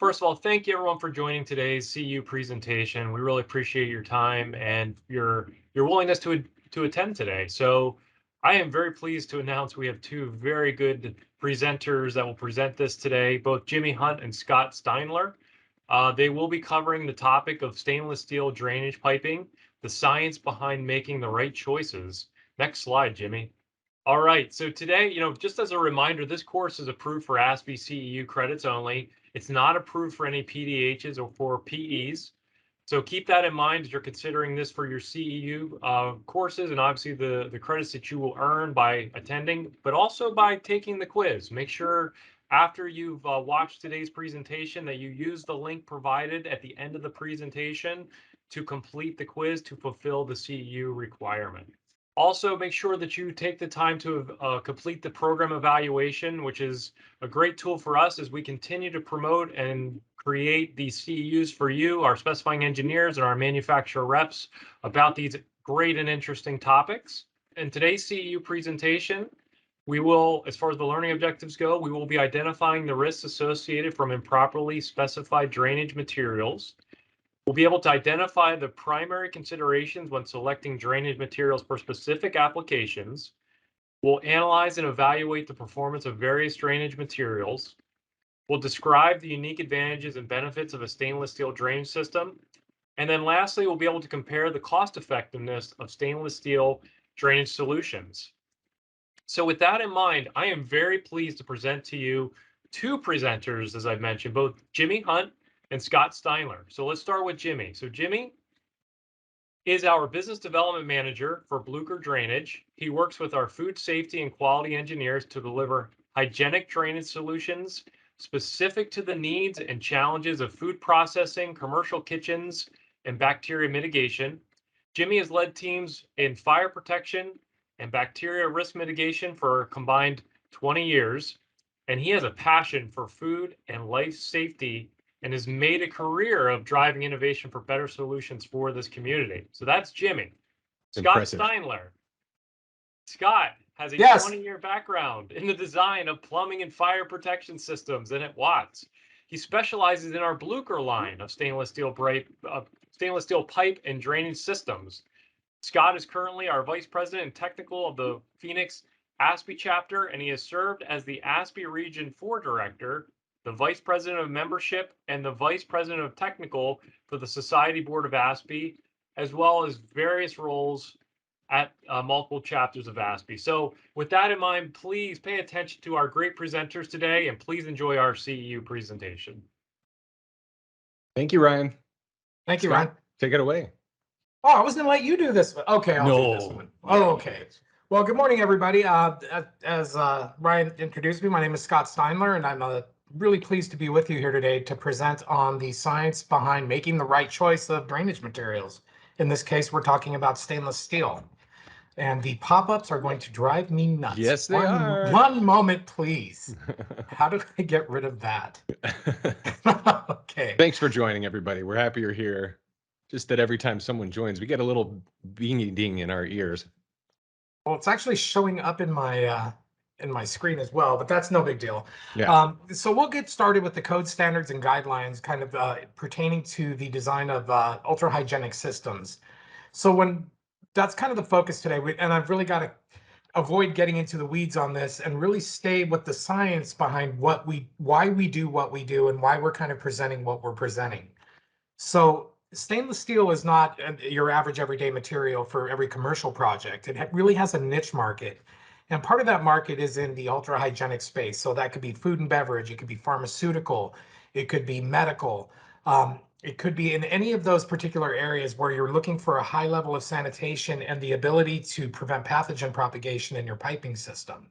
First of all, thank you everyone for joining today's CU presentation. We really appreciate your time and your willingness to attend today. So I am very pleased to announce we have two very good presenters that will present this today, both Jimmy Hunt and Scott Steinler. They will be covering the topic of stainless steel drainage piping, the science behind making the right choices. Next slide, Jimmy. All right, so today, just as a reminder, this course is approved for ASPE CEU credits only. It's not approved for any PDHs or for PEs. So keep that in mind as you're considering this for your CEU courses, and obviously the credits that you will earn by attending, but also by taking the quiz. Make sure after you've watched today's presentation that you use the link provided at the end of the presentation to complete the quiz to fulfill the CEU requirement. Also, make sure that you take the time to complete the program evaluation, which is a great tool for us as we continue to promote and create these CEUs for you, our specifying engineers and our manufacturer reps about these great and interesting topics. In today's CEU presentation, we will, as far as the learning objectives go, we will be identifying the risks associated from improperly specified drainage materials. We'll be able to identify the primary considerations when selecting drainage materials for specific applications. We'll analyze and evaluate the performance of various drainage materials. We'll describe the unique advantages and benefits of a stainless steel drainage system. And then lastly, we'll be able to compare the cost effectiveness of stainless steel drainage solutions. So with that in mind, I am very pleased to present to you two presenters, as I've mentioned, both Jimmy Hunt and Scott Steinler. So let's start with Jimmy. So Jimmy is our business development manager for Blucher Drainage. He works with our food safety and quality engineers to deliver hygienic drainage solutions specific to the needs and challenges of food processing, commercial kitchens, and bacteria mitigation. Jimmy has led teams in fire protection and bacteria risk mitigation for a combined 20 years, and he has a passion for food and life safety and has made a career of driving innovation for better solutions for this community. So that's Jimmy. Impressive. Scott Steinler. Scott has a Yes. 20-year background in the design of plumbing and fire protection systems and at Watts. He specializes in our Blucher line of stainless steel pipe and drainage systems. Scott is currently our Vice President and Technical of the Phoenix ASPE chapter, and he has served as the ASPE Region 4 Director, the Vice President of Membership, and the Vice President of Technical for the Society Board of ASPE, as well as various roles at multiple chapters of ASPE. So with that in mind, please pay attention to our great presenters today, and please enjoy our CEU presentation. Thank you, Ryan. Thank you, Scott, Ryan. take it away. Oh, I was going to let you do this one. Okay, I'll do this one. Oh, okay. Well, good morning, everybody. As Ryan introduced me, my name is Scott Steinler, and I'm really pleased to be with you here today to present on the science behind making the right choice of drainage materials. In this case, we're talking about stainless steel. And the pop-ups are going to drive me nuts. Yes, they are. One moment, please. How do I get rid of that? Okay. Thanks for joining, everybody. We're happy you're here. Just that every time someone joins, we get a little beanie ding in our ears. Well, it's actually showing up in my screen as well, but that's no big deal. Yeah. So we'll get started with the code standards and guidelines kind of pertaining to the design of ultra hygienic systems. So that's kind of the focus today, and I've really got to avoid getting into the weeds on this and really stay with the science behind why we do what we do and why we're kind of presenting what we're presenting. So stainless steel is not your average everyday material for every commercial project. It really has a niche market. And part of that market is in the ultra hygienic space. So that could be food and beverage, it could be pharmaceutical, it could be medical. It could be in any of those particular areas where you're looking for a high level of sanitation and the ability to prevent pathogen propagation in your piping system.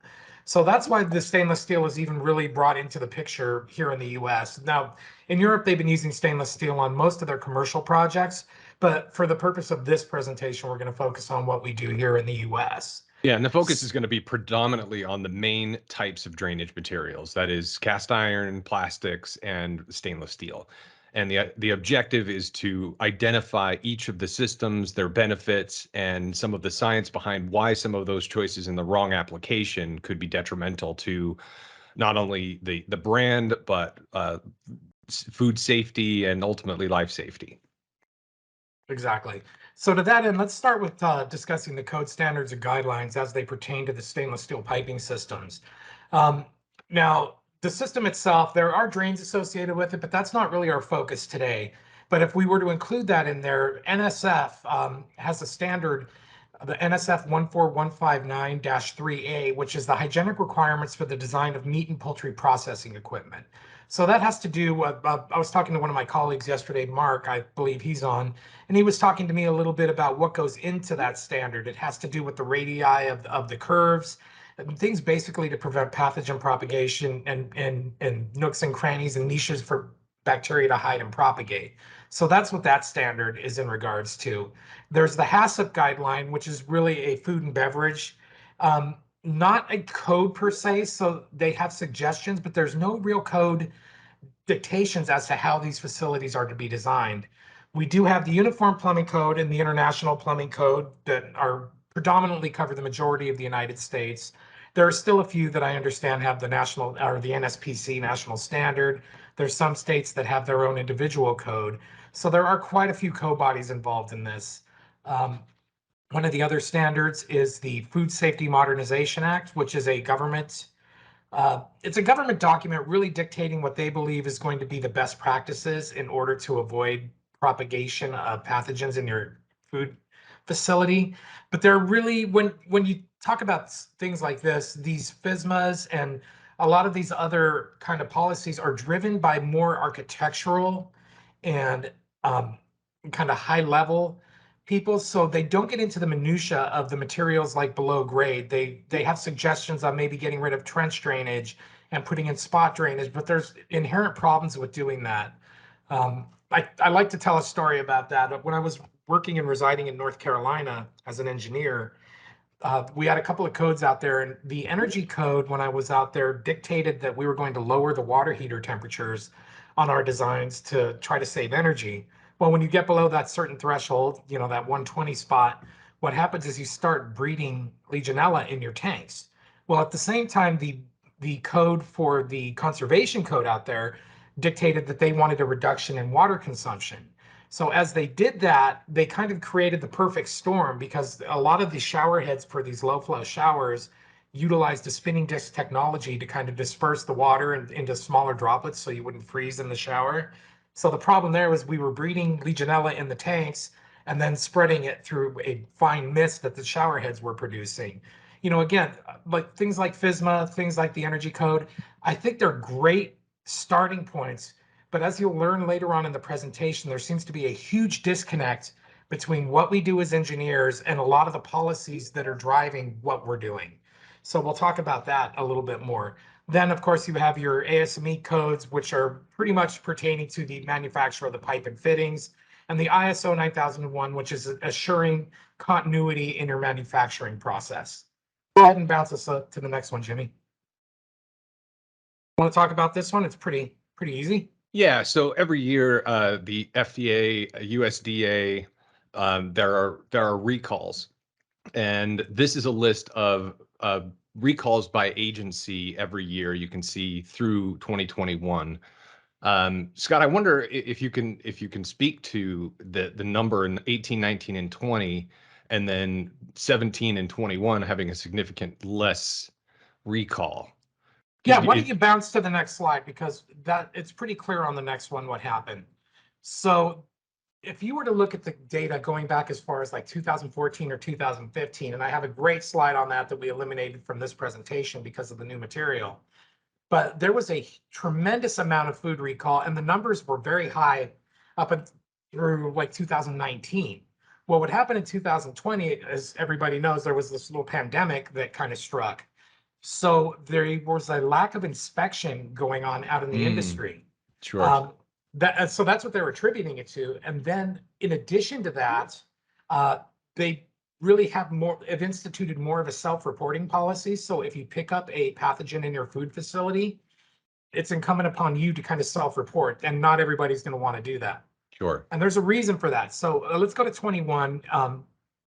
So that's why the stainless steel is even really brought into the picture here in the US. Now, in Europe, they've been using stainless steel on most of their commercial projects, but for the purpose of this presentation, we're going to focus on what we do here in the US. Yeah, and the focus is going to be predominantly on the main types of drainage materials. That is cast iron, plastics, and stainless steel. And the objective is to identify each of the systems, their benefits, and some of the science behind why some of those choices in the wrong application could be detrimental to not only the brand, but food safety and ultimately life safety. Exactly. So to that end, let's start with discussing the code standards and guidelines as they pertain to the stainless steel piping systems. Um, Now, the system itself, there are drains associated with it, but that's not really our focus today. But if we were to include that in there, NSF has a standard, the NSF 14159-3A, which is the hygienic requirements for the design of meat and poultry processing equipment. So that has to do, I was talking to one of my colleagues yesterday, Mark, I believe he's on, and he was talking to me a little bit about what goes into that standard. It has to do with the radii of the curves, and things basically to prevent pathogen propagation and nooks and crannies and niches for bacteria to hide and propagate. So that's what that standard is in regards to. There's the HACCP guideline, which is really a food and beverage, not a code per se. So they have suggestions, but there's no real code dictations as to how these facilities are to be designed. We do have the Uniform Plumbing Code and the International Plumbing Code that are predominantly cover the majority of the United States. There are still a few that I understand have the national or the NSPC national standard. There's some states that have their own individual code. So there are quite a few code bodies involved in this. Um, One of the other standards is the Food Safety Modernization Act, which is a government it's a government document really dictating what they believe is going to be the best practices in order to avoid propagation of pathogens in your food facility. But they're really, when you talk about things like this, these FSMAs and a lot of these other kind of policies are driven by more architectural and kind of high level people, so they don't get into the minutia of the materials like below grade. They have suggestions on maybe getting rid of trench drainage and putting in spot drainage, but there's inherent problems with doing that. I like to tell a story about that. When I was working and residing in North Carolina as an engineer, we had a couple of codes out there, and the energy code when I was out there dictated that we were going to lower the water heater temperatures on our designs to try to save energy. Well, when you get below that certain threshold, you know, that 120 spot, what happens is you start breeding Legionella in your tanks. Well, at the same time, the code for the conservation code out there dictated that they wanted a reduction in water consumption. So as they did that, they kind of created the perfect storm because a lot of the shower heads for these low flow showers utilized a spinning disk technology to kind of disperse the water into smaller droplets so you wouldn't freeze in the shower. So the problem there was we were breeding Legionella in the tanks and then spreading it through a fine mist that the shower heads were producing. You know, again, like things like FSMA, things like the energy code, I think they're great starting points, but as you'll learn later on in the presentation, there seems to be a huge disconnect between what we do as engineers and a lot of the policies that are driving what we're doing. So we'll talk about that a little bit more. Then, of course, you have your ASME codes, which are pretty much pertaining to the manufacture of the pipe and fittings, and the ISO 9001, which is assuring continuity in your manufacturing process. Go ahead and bounce us up to the next one, Jimmy. Want to talk about this one? It's pretty easy. Yeah, so every year, the FDA, USDA, there are recalls, and this is a list of recalls by agency every year. You can see through 2021. Scott, I wonder if you can speak to the number in 18, 19, and 20, and then 17 and 21 having a significant less recall. Yeah, why don't you bounce to the next slide, because that it's pretty clear on the next one what happened. So if you were to look at the data going back as far as like 2014 or 2015, and I have a great slide on that we eliminated from this presentation because of the new material, but there was a tremendous amount of food recall and the numbers were very high up through like 2019. Well, what happened in 2020, as everybody knows, there was this little pandemic that kind of struck. So there was a lack of inspection going on out in the industry. Sure. So that's what they were attributing it to. And then in addition to that, they really have instituted more of a self-reporting policy. So if you pick up a pathogen in your food facility, it's incumbent upon you to kind of self-report, and not everybody's going to want to do that. Sure. And there's a reason for that. So let's go to 21.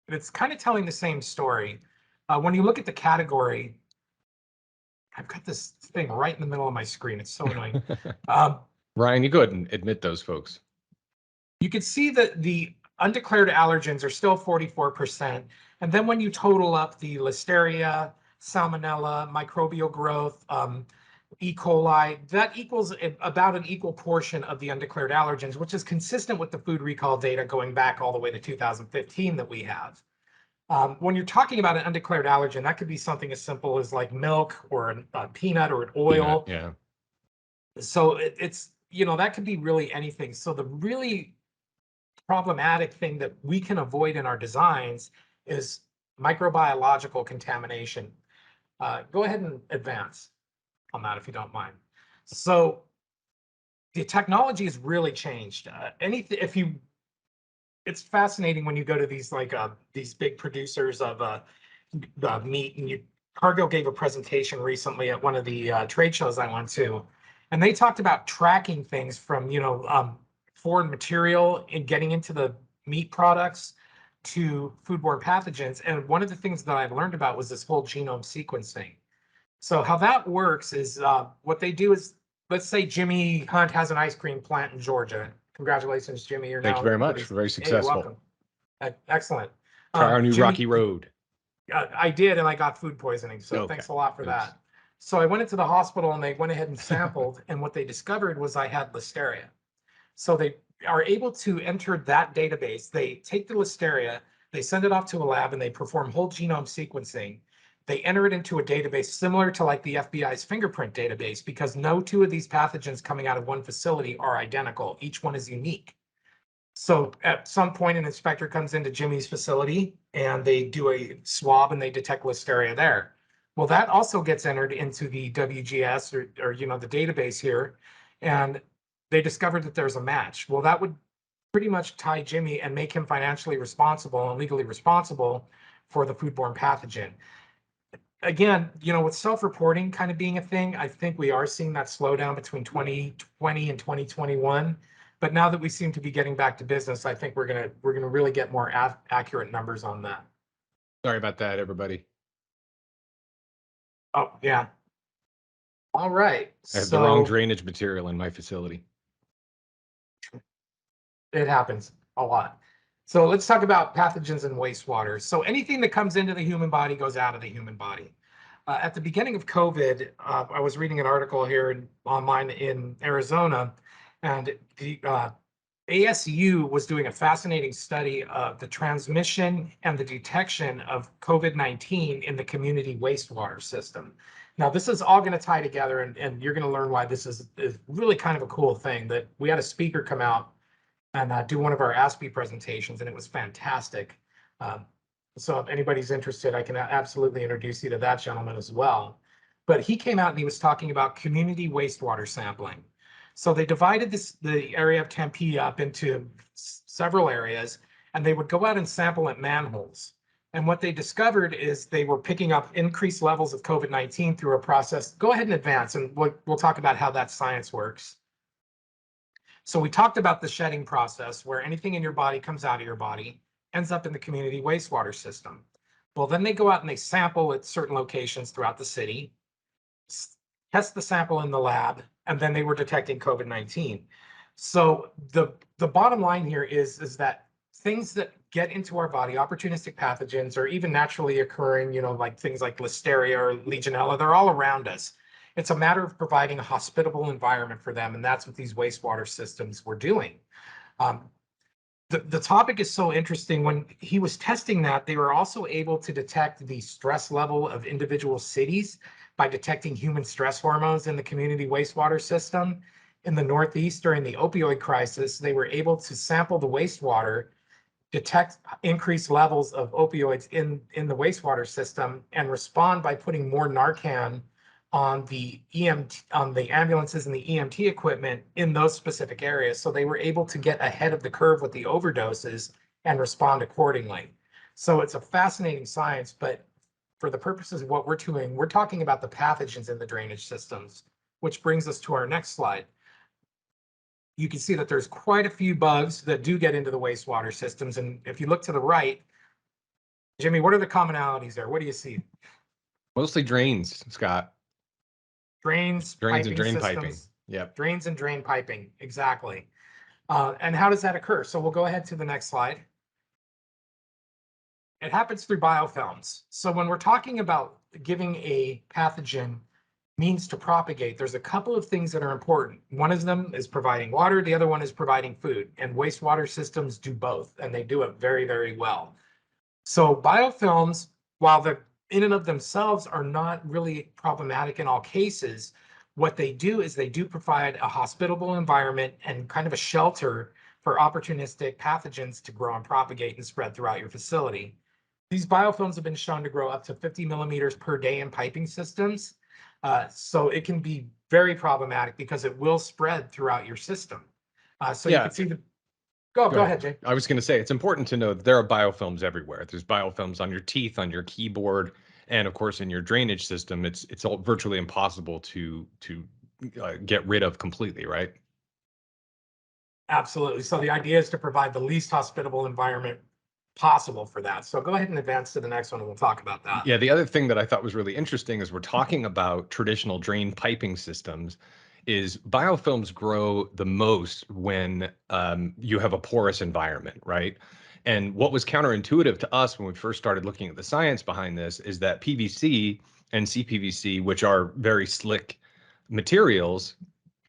It's kind of telling the same story. When you look at the category, I've got this thing right in the middle of my screen. It's so annoying. Ryan, you go ahead and admit those folks. You can see that the undeclared allergens are still 44%. And then when you total up the Listeria, Salmonella, microbial growth, E. coli, that equals about an equal portion of the undeclared allergens, which is consistent with the food recall data going back all the way to 2015 that we have. When you're talking about an undeclared allergen, that could be something as simple as like milk or a peanut or an oil. Yeah. So it's, that could be really anything. So the really problematic thing that we can avoid in our designs is microbiological contamination. Go ahead and advance on that if you don't mind. So the technology has really changed. It's fascinating when you go to these big producers of meat, and Cargill gave a presentation recently at one of the trade shows I went to, and they talked about tracking things from foreign material and getting into the meat products to foodborne pathogens. And one of the things that I've learned about was this whole genome sequencing. So how that works is what they do is, let's say Jimmy Hunt has an ice cream plant in Georgia. Congratulations, Jimmy. Thank you very much. Very Hey, you're successful. welcome. Excellent. Try our new Jimmy, rocky road. I did, and I got food poisoning. So Okay. thanks a lot for Oops. that. So I went into the hospital and they went ahead and sampled, and what they discovered was I had Listeria. So they are able to enter that database. They take the Listeria, they send it off to a lab, and they perform whole genome sequencing. They enter it into a database similar to like the FBI's fingerprint database, because no two of these pathogens coming out of one facility are identical. Each one is unique. So at some point, an inspector comes into Jimmy's facility and they do a swab and they detect Listeria there. Well, that also gets entered into the WGS or the database here, and they discovered that there's a match. Well, that would pretty much tie Jimmy and make him financially responsible and legally responsible for the foodborne pathogen. Again, with self-reporting kind of being a thing, I think we are seeing that slowdown between 2020 and 2021. But now that we seem to be getting back to business, I think we're gonna really get more accurate numbers on that. Sorry about that, everybody. Oh yeah. All right. I have the wrong So drainage material in my facility. it happens a lot. So let's talk about pathogens and wastewater. So anything that comes into the human body goes out of the human body. At the beginning of COVID, I was reading an article here online in Arizona, and the ASU was doing a fascinating study of the transmission and the detection of COVID-19 in the community wastewater system. Now, this is all going to tie together, and you're going to learn why this is really kind of a cool thing. That we had a speaker come out and do one of our ASPE presentations, and it was fantastic. So if anybody's interested, I can absolutely introduce you to that gentleman as well. But he came out and he was talking about community wastewater sampling. So they divided the area of Tempe up into several areas, and they would go out and sample at manholes. And what they discovered is they were picking up increased levels of COVID-19 through a process. Go ahead and advance, and we'll talk about how that science works. So we talked about the shedding process, where anything in your body comes out of your body, ends up in the community wastewater system. Well, then they go out and they sample at certain locations throughout the city, test the sample in the lab, and then they were detecting COVID-19. So the bottom line here is that things that get into our body, opportunistic pathogens, or even naturally occurring, like things like Listeria or Legionella, they're all around us. It's a matter of providing a hospitable environment for them, and that's what these wastewater systems were doing. The topic is so interesting. When he was testing that, they were also able to detect the stress level of individual cities by detecting human stress hormones in the community wastewater system. In the Northeast during the opioid crisis, they were able to sample the wastewater, detect increased levels of opioids in the wastewater system, and respond by putting more Narcan on the ambulances and the EMT equipment in those specific areas. So they were able to get ahead of the curve with the overdoses and respond accordingly. So it's a fascinating science, but for the purposes of what we're doing, we're talking about the pathogens in the drainage systems, which brings us to our next slide. You can see that there's quite a few bugs that do get into the wastewater systems. And if you look to the right, Jimmy, what are the commonalities there? What do you see? Mostly drains, Scott. Drains, Drains and piping drain systems. piping. Yep. Drains and drain piping, exactly. And how does that occur? So we'll go ahead to the next slide. It happens through biofilms. So when we're talking about giving a pathogen means to propagate, there's a couple of things that are important. One of them is providing water, the other one is providing food, and wastewater systems do both, and they do it very, very well. So biofilms, while they're in and of themselves are not really problematic in all cases, what they do is they do provide a hospitable environment and kind of a shelter for opportunistic pathogens to grow and propagate and spread throughout your facility. These biofilms have been shown to grow up to 50 millimeters per day in piping systems. So it can be very problematic because it will spread throughout your system. So you Yeah. can see the, Go go ahead, Jay. I was going to say it's important to know that there are biofilms everywhere. There's biofilms on your teeth, on your keyboard, and of course in your drainage system. It's all virtually impossible to get rid of completely, right? Absolutely. So the idea is to provide the least hospitable environment possible for that. So go ahead and advance to the next one and we'll talk about that. Yeah, the other thing that I thought was really interesting is we're talking about traditional drain piping systems, is biofilms grow the most when you have a porous environment, right? And what was counterintuitive to us when we first started looking at the science behind this is that PVC and CPVC, which are very slick materials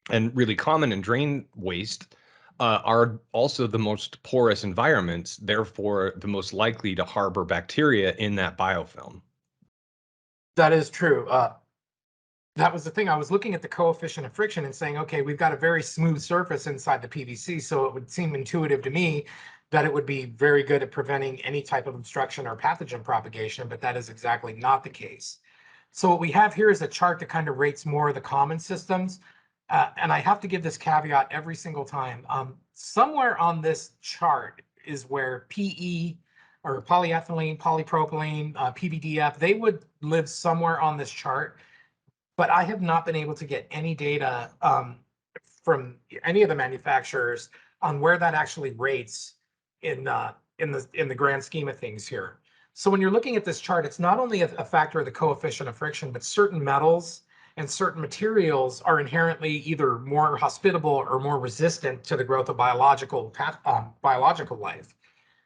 and really common in drain waste, are also the most porous environments, therefore the most likely to harbor bacteria in that biofilm. That is true. That was the thing. I was looking at the coefficient of friction and saying, okay, we've got a very smooth surface inside the PVC. So it would seem intuitive to me that it would be very good at preventing any type of obstruction or pathogen propagation, but that is exactly not the case. So what we have here is a chart that kind of rates more of the common systems. And I have to give this caveat every single time. Somewhere on this chart is where PE or polyethylene, polypropylene, PVDF, they would live somewhere on this chart. But I have not been able to get any data from any of the manufacturers on where that actually rates in the grand scheme of things here. So when you're looking at this chart, it's not only a factor of the coefficient of friction, but certain metals and certain materials are inherently either more hospitable or more resistant to the growth of biological life.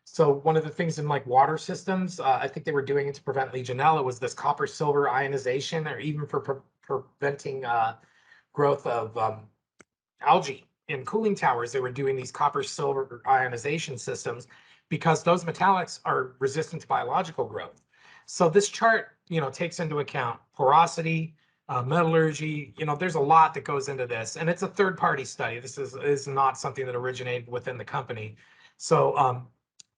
So one of the things in like water systems, I think they were doing it to prevent Legionella, was this copper silver ionization, or even for preventing growth of algae in cooling towers. They were doing these copper silver ionization systems because those metallics are resistant to biological growth. So this chart, takes into account porosity, metallurgy. There's a lot that goes into this, and it's a third-party study. This is not something that originated within the company. So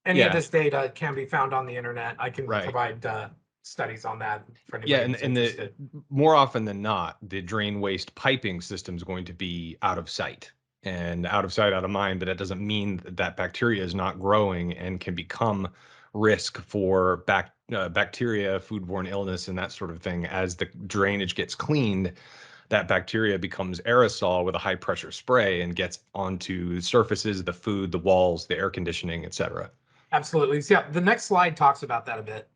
any of Yeah, this data can be found on the internet. I can right. provide studies on that for Yeah, anybody who's and interested. more often than not, the drain waste piping system is going to be out of sight. And out of sight, out of mind, but that doesn't mean that bacteria is not growing and can become risk for bacteria, foodborne illness, and that sort of thing. As the drainage gets cleaned, that bacteria becomes aerosol with a high pressure spray and gets onto the surfaces, the food, the walls, the air conditioning, etc. Absolutely. So, yeah, the next slide talks about that a bit.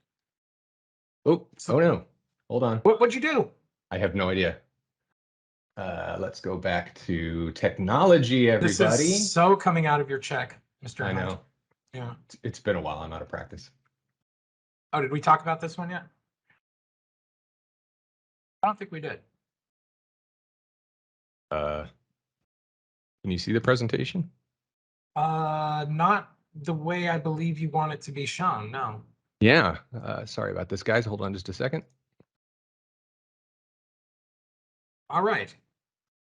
Oh, So oh no. Hold on. what'd you do? I have no idea. Let's go back to technology, This is everybody. so coming out of your check, Mr. I Hunt. know. Yeah. It's been a while. I'm out of practice. Oh, did we talk about this one yet? I don't think we did. Can you see the presentation? Not the way I believe you want it to be shown. No. Yeah. Sorry about this, guys. Hold on just a second. All right.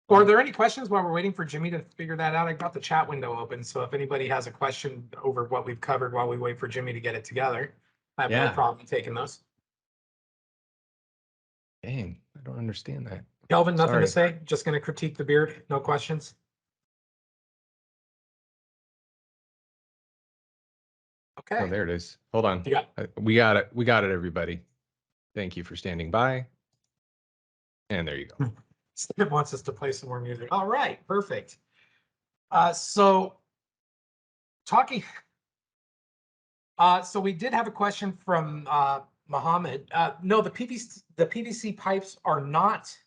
Or are there any questions while we're waiting for Jimmy to figure that out? I got the chat window open, so if anybody has a question over what we've covered while we wait for Jimmy to get it together, I have no Yeah. problem taking those. Dang, I don't understand that. Kelvin, nothing to Sorry. say? Just going to critique the beard? No questions? Okay. Oh, there it is. Hold on. You got We got it. We got it, everybody. Thank you for standing by. And there you go. Steve wants us to play some more music. All right, perfect. So talking. So we did have a question from Mohammed. No, the PVC pipes are not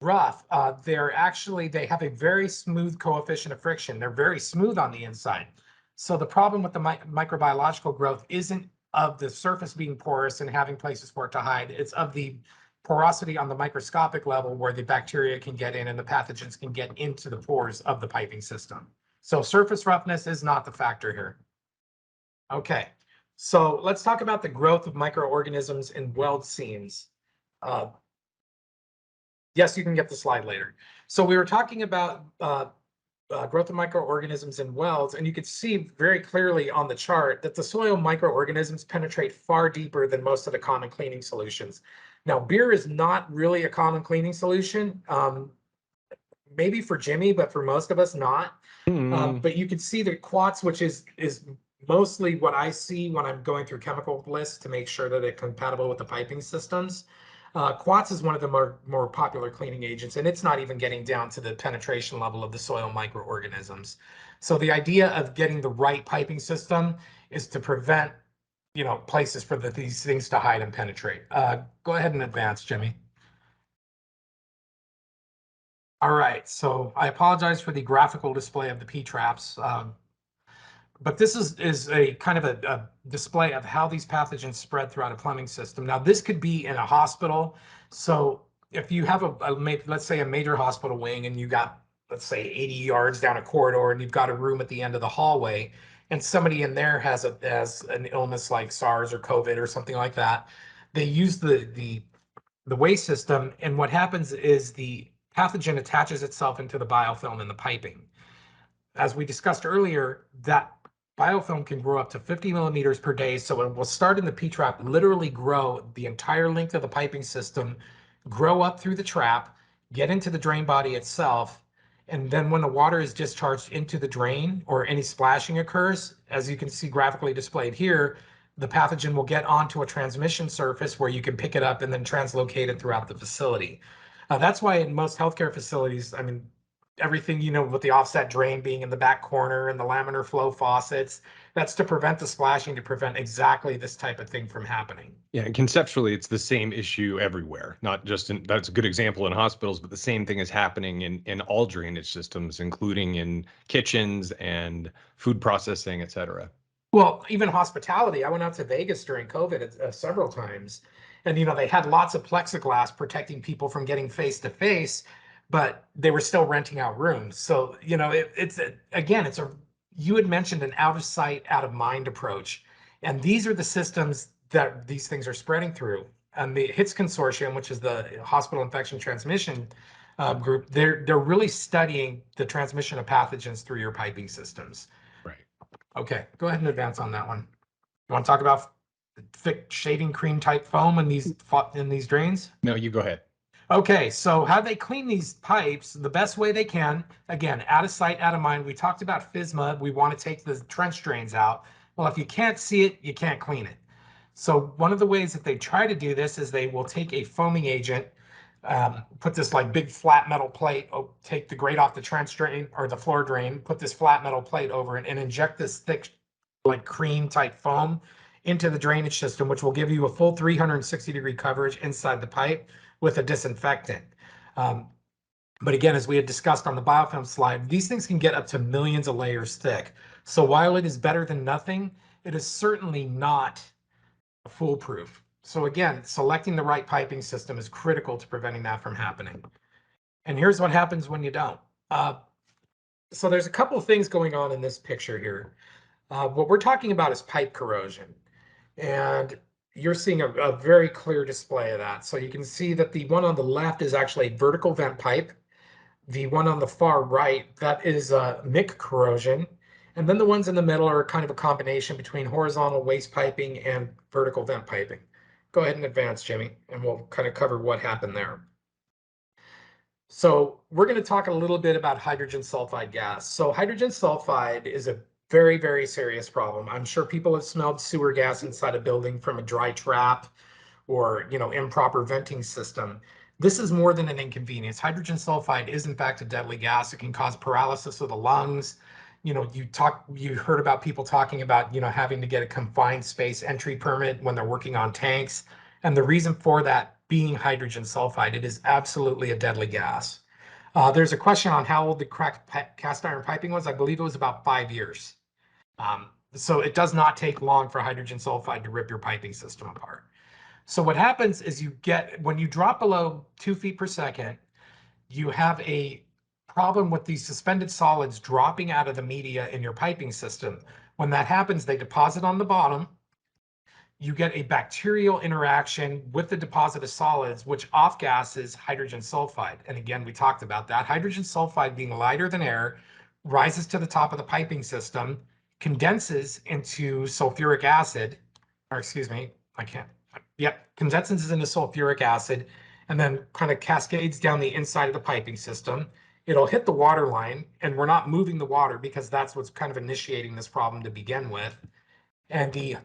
rough, they have a very smooth coefficient of friction. They're very smooth on the inside. So the problem with the microbiological growth isn't of the surface being porous and having places for it to hide. It's of the porosity on the microscopic level where the bacteria can get in and the pathogens can get into the pores of the piping system. So surface roughness is not the factor here. Okay, so let's talk about the growth of microorganisms in weld seams. Yes, you can get the slide later. So we were talking about growth of microorganisms in welds, and you could see very clearly on the chart that the soil microorganisms penetrate far deeper than most of the common cleaning solutions. Now, beer is not really a common cleaning solution, maybe for Jimmy, but for most of us, not. But you can see the quartz, which is mostly what I see when I'm going through chemical lists to make sure that it's compatible with the piping systems. Quartz is one of the more popular cleaning agents, and it's not even getting down to the penetration level of the soil microorganisms. So the idea of getting the right piping system is to prevent, places for these things to hide and penetrate. Go ahead and advance, Jimmy. All right, so I apologize for the graphical display of the P-traps. But this is a kind of a display of how these pathogens spread throughout a plumbing system. Now, this could be in a hospital. So if you have let's say a major hospital wing and you got, let's say 80 yards down a corridor and you've got a room at the end of the hallway and somebody in there has an illness like SARS or COVID or something like that, they use the waste system. And what happens is the pathogen attaches itself into the biofilm in the piping. As we discussed earlier, that biofilm can grow up to 50 millimeters per day. So it will start in the P-trap, literally grow the entire length of the piping system, grow up through the trap, get into the drain body itself. And then when the water is discharged into the drain or any splashing occurs, as you can see graphically displayed here, the pathogen will get onto a transmission surface where you can pick it up and then translocate it throughout the facility. That's why in most healthcare facilities, I mean, everything, with the offset drain being in the back corner and the laminar flow faucets, that's to prevent the splashing, to prevent exactly this type of thing from happening. Yeah, and conceptually, it's the same issue everywhere, not just that's a good example in hospitals, but the same thing is happening in all drainage systems, including in kitchens and food processing, et cetera. Well, even hospitality. I went out to Vegas during COVID several times, and they had lots of plexiglass protecting people from getting face to face, but they were still renting out rooms. So you had mentioned an out of sight, out of mind approach, and these are the systems that these things are spreading through. And the HITS consortium, which is the Hospital Infection Transmission group, they're really studying the transmission of pathogens through your piping systems. Right. Okay, go ahead and advance on that one. You want to talk about thick shaving cream type foam in these drains? No, you go ahead. Okay, so how they clean these pipes the best way they can. Again, out of sight, out of mind. We talked about FSMA. We want to take the trench drains out. Well, if you can't see it, you can't clean it. So one of the ways that they try to do this is they will take a foaming agent, put this like big flat metal plate, take the grate off the trench drain or the floor drain, put this flat metal plate over it and inject this thick like cream type foam into the drainage system, which will give you a full 360-degree coverage inside the pipe with a disinfectant. But again, as we had discussed on the biofilm slide, these things can get up to millions of layers thick. So while it is better than nothing, it is certainly not foolproof. So again, selecting the right piping system is critical to preventing that from happening. And here's what happens when you don't. So there's a couple of things going on in this picture here. What we're talking about is pipe corrosion. And you're seeing a very clear display of that. So you can see that the one on the left is actually a vertical vent pipe. The one on the far right, that is mic corrosion. And then the ones in the middle are kind of a combination between horizontal waste piping and vertical vent piping. Go ahead and advance, Jimmy, and we'll kind of cover what happened there. So we're going to talk a little bit about hydrogen sulfide gas. So hydrogen sulfide is a very, very serious problem. I'm sure people have smelled sewer gas inside a building from a dry trap or improper venting system. This is more than an inconvenience. Hydrogen sulfide is in fact a deadly gas. It can cause paralysis of the lungs. You heard about people talking about having to get a confined space entry permit when they're working on tanks. And the reason for that being hydrogen sulfide. It is absolutely a deadly gas. There's a question on how old the cast iron piping was. I believe it was about 5 years. So it does not take long for hydrogen sulfide to rip your piping system apart. So what happens is when you drop below 2 feet per second, you have a problem with these suspended solids dropping out of the media in your piping system. When that happens, they deposit on the bottom. You get a bacterial interaction with the deposit of solids, which off gases hydrogen sulfide. And again, we talked about that. Hydrogen sulfide, being lighter than air, rises to the top of the piping system, condenses into sulfuric acid, or excuse me, I can't, yep, condenses into sulfuric acid, and then kind of cascades down the inside of the piping system. It'll hit the water line, and we're not moving the water because that's what's kind of initiating this problem to begin with. And the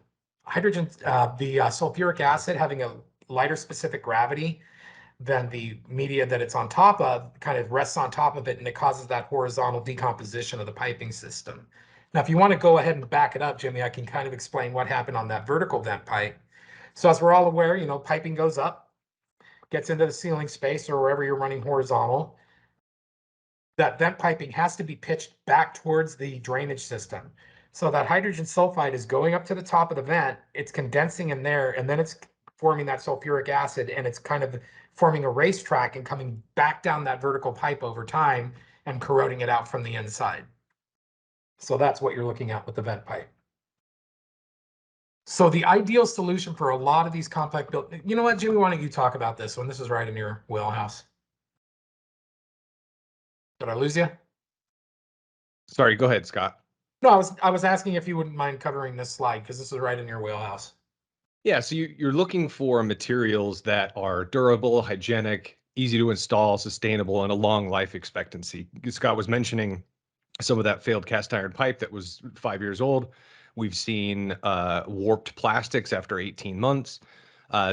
sulfuric acid having a lighter specific gravity than the media that it's on top of kind of rests on top of it, and it causes that horizontal decomposition of the piping system. Now, if you want to go ahead and back it up, Jimmy, I can kind of explain what happened on that vertical vent pipe. So as we're all aware, piping goes up, gets into the ceiling space or wherever you're running horizontal. That vent piping has to be pitched back towards the drainage system. So that hydrogen sulfide is going up to the top of the vent, it's condensing in there, and then it's forming that sulfuric acid, and it's kind of forming a racetrack and coming back down that vertical pipe over time and corroding it out from the inside. So that's what you're looking at with the vent pipe. So the ideal solution for a lot of these complex built, you know what, Jimmy, why don't you talk about this one? This is right in your wheelhouse. Did I lose you? Sorry, go ahead, Scott. No, I was asking if you wouldn't mind covering this slide because this is right in your wheelhouse. Yeah, so you're looking for materials that are durable, hygienic, easy to install, sustainable, and a long life expectancy. Scott was mentioning some of that failed cast iron pipe that was 5 years old. We've seen warped plastics after 18 months.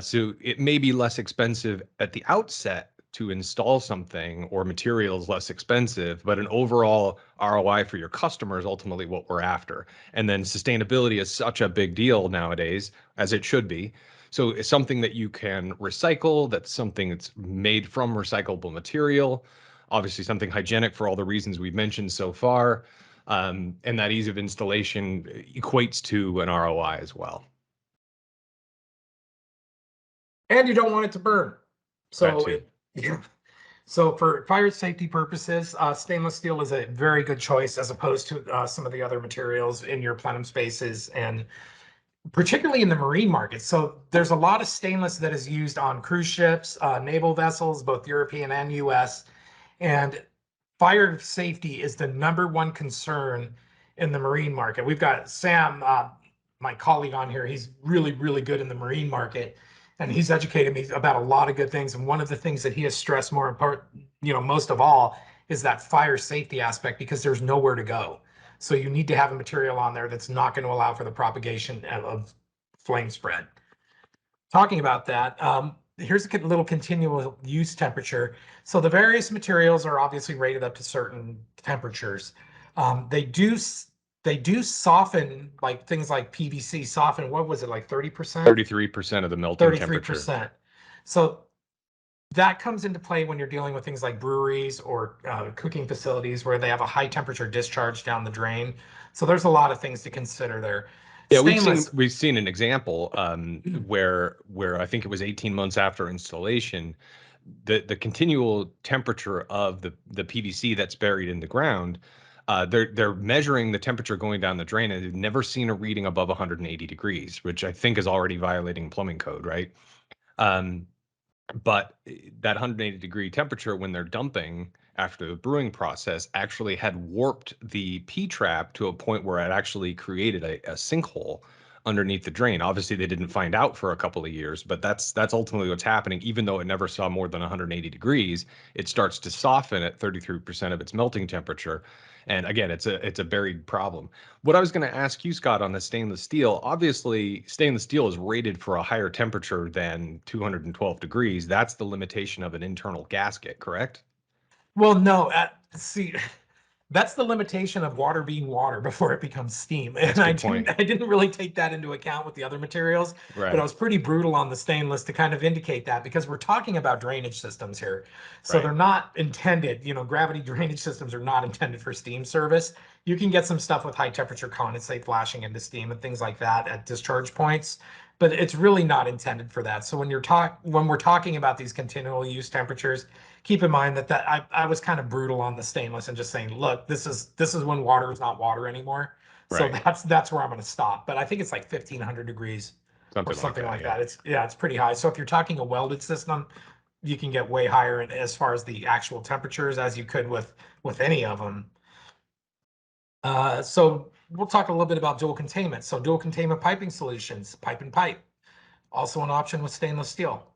So it may be less expensive at the outset to install something, or materials less expensive, but an overall ROI for your customer is ultimately what we're after. And then sustainability is such a big deal nowadays, as it should be. So it's something that you can recycle, that's something that's made from recyclable material, obviously something hygienic for all the reasons we've mentioned so far. And that ease of installation equates to an ROI as well. And you don't want it to burn. That So too. So for fire safety purposes, stainless steel is a very good choice as opposed to some of the other materials in your plenum spaces, and particularly in the marine market. So there's a lot of stainless that is used on cruise ships, naval vessels, both European and US. And fire safety is the #1 concern in the marine market. We've got Sam, my colleague on here. He's really, really good in the marine market, and he's educated me about a lot of good things. And one of the things that he has stressed more important, most of all, is that fire safety aspect, because there's nowhere to go. So you need to have a material on there that's not going to allow for the propagation of flame spread. Talking about that, here's a little continual use temperature. So the various materials are obviously rated up to certain temperatures. They do soften, like things like PVC soften. What was it, like 30%? 33% of the melting temperature. 33%. So that comes into play when you're dealing with things like breweries or cooking facilities where they have a high temperature discharge down the drain. So there's a lot of things to consider there. Yeah, Stainless. we've seen an example where I think it was 18 months after installation, the continual temperature of the PVC that's buried in the ground, they're measuring the temperature going down the drain, and they've never seen a reading above 180 degrees, which I think is already violating plumbing code, right? But that 180-degree temperature when they're dumping after the brewing process actually had warped the P-trap to a point where it actually created a sinkhole underneath the drain. Obviously, they didn't find out for a couple of years, but that's ultimately what's happening. Even though it never saw more than 180 degrees, it starts to soften at 33% of its melting temperature. And again, it's a buried problem. What I was going to ask you, Scott, on the stainless steel, obviously stainless steel is rated for a higher temperature than 212 degrees. That's the limitation of an internal gasket, correct? Well, no, see, that's the limitation of water being water before it becomes steam. And That's a good point. I didn't really take that into account with the other materials, but I Right. was pretty brutal on the stainless to kind of indicate that, because we're talking about drainage systems here. So Right. they're not intended, gravity drainage systems are not intended for steam service. You can get some stuff with high temperature condensate flashing into steam and things like that at discharge points, but it's really not intended for that. So when we're talking about these continual use temperatures, keep in mind that I was kind of brutal on the stainless and just saying, look, this is when water is not water anymore. So Right. that's where I'm going to stop. But I think it's like 1500 degrees or something like Yeah. that. It's pretty high. So if you're talking a welded system, you can get way higher as far as the actual temperatures as you could with any of them. So we'll talk a little bit about dual containment. So dual containment piping solutions, pipe and pipe, also an option with stainless steel.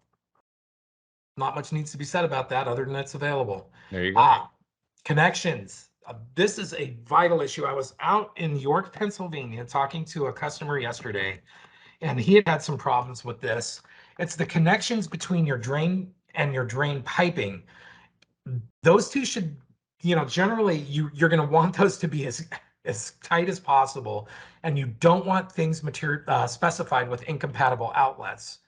Not much needs to be said about that other than it's available. There you go. Connections. This is a vital issue. I was out in York, Pennsylvania, talking to a customer yesterday, and he had some problems with this. It's the connections between your drain and your drain piping. Those two should, generally you're going to want those to be as tight as possible, and you don't want things specified with incompatible outlets.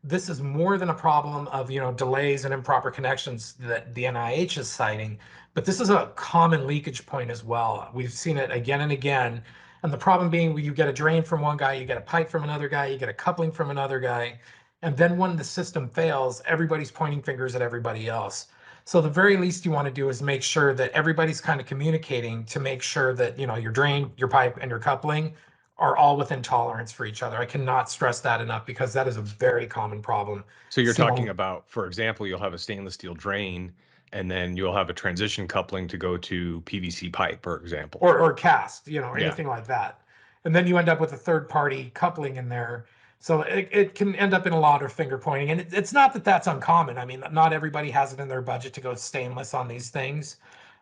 This is more than a problem of delays and improper connections that the NIH is citing, but this is a common leakage point as well. We've seen it again and again, and the problem being when you get a drain from one guy, you get a pipe from another guy, you get a coupling from another guy, and then when the system fails, everybody's pointing fingers at everybody else. So the very least you want to do is make sure that everybody's kind of communicating to make sure that your drain, your pipe, and your coupling are all within tolerance for each other. I cannot stress that enough because that is a very common problem. So you're So, talking about, for example, you'll have a stainless steel drain, and then you'll have a transition coupling to go to PVC pipe, for example. or cast, Yeah. anything like that. And then you end up with a third party coupling in there. So it can end up in a lot of finger pointing. And it's not that that's uncommon. I mean, not everybody has it in their budget to go stainless on these things.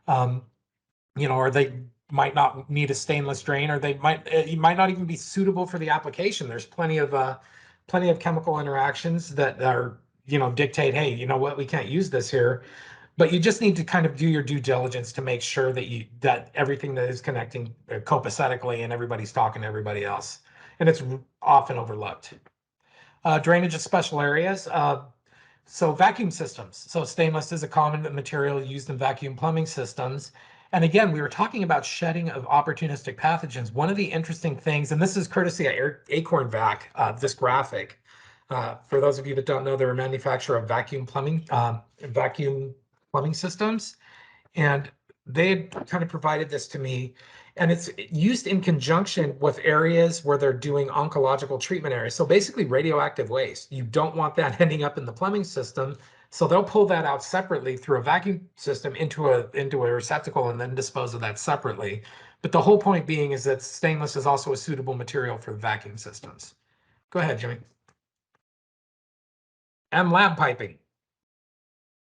Or they might not need a stainless drain, or it might not even be suitable for the application. There's plenty of chemical interactions that are, dictate, hey, you know what, we can't use this here. But you just need to kind of do your due diligence to make sure that everything that is connecting copacetically and everybody's talking to everybody else. And it's often overlooked. Drainage of special areas. So vacuum systems. So stainless is a common material used in vacuum plumbing systems. And again, we were talking about shedding of opportunistic pathogens. One of the interesting things, and this is courtesy of Acorn Vac, this graphic. For those of you that don't know, they're a manufacturer of vacuum plumbing systems. And they had kind of provided this to me, and it's used in conjunction with areas where they're doing oncological treatment areas. So basically radioactive waste. You don't want that ending up in the plumbing system. So they'll pull that out separately through a vacuum system into a receptacle and then dispose of that separately. But the whole point being is that stainless is also a suitable material for vacuum systems. Go ahead, Jimmy. And lab piping.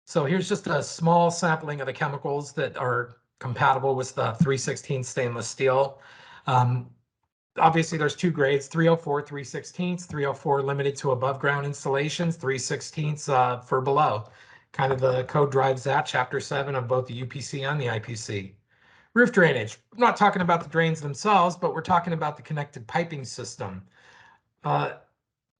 So here's just a small sampling of the chemicals that are compatible with the 316 stainless steel. Obviously, there's two grades, 304, 316, 304 limited to above ground installations, 316 for below. Kind of the code drives that, chapter 7 of both the UPC and the IPC. Roof drainage. I'm not talking about the drains themselves, but we're talking about the connected piping system. And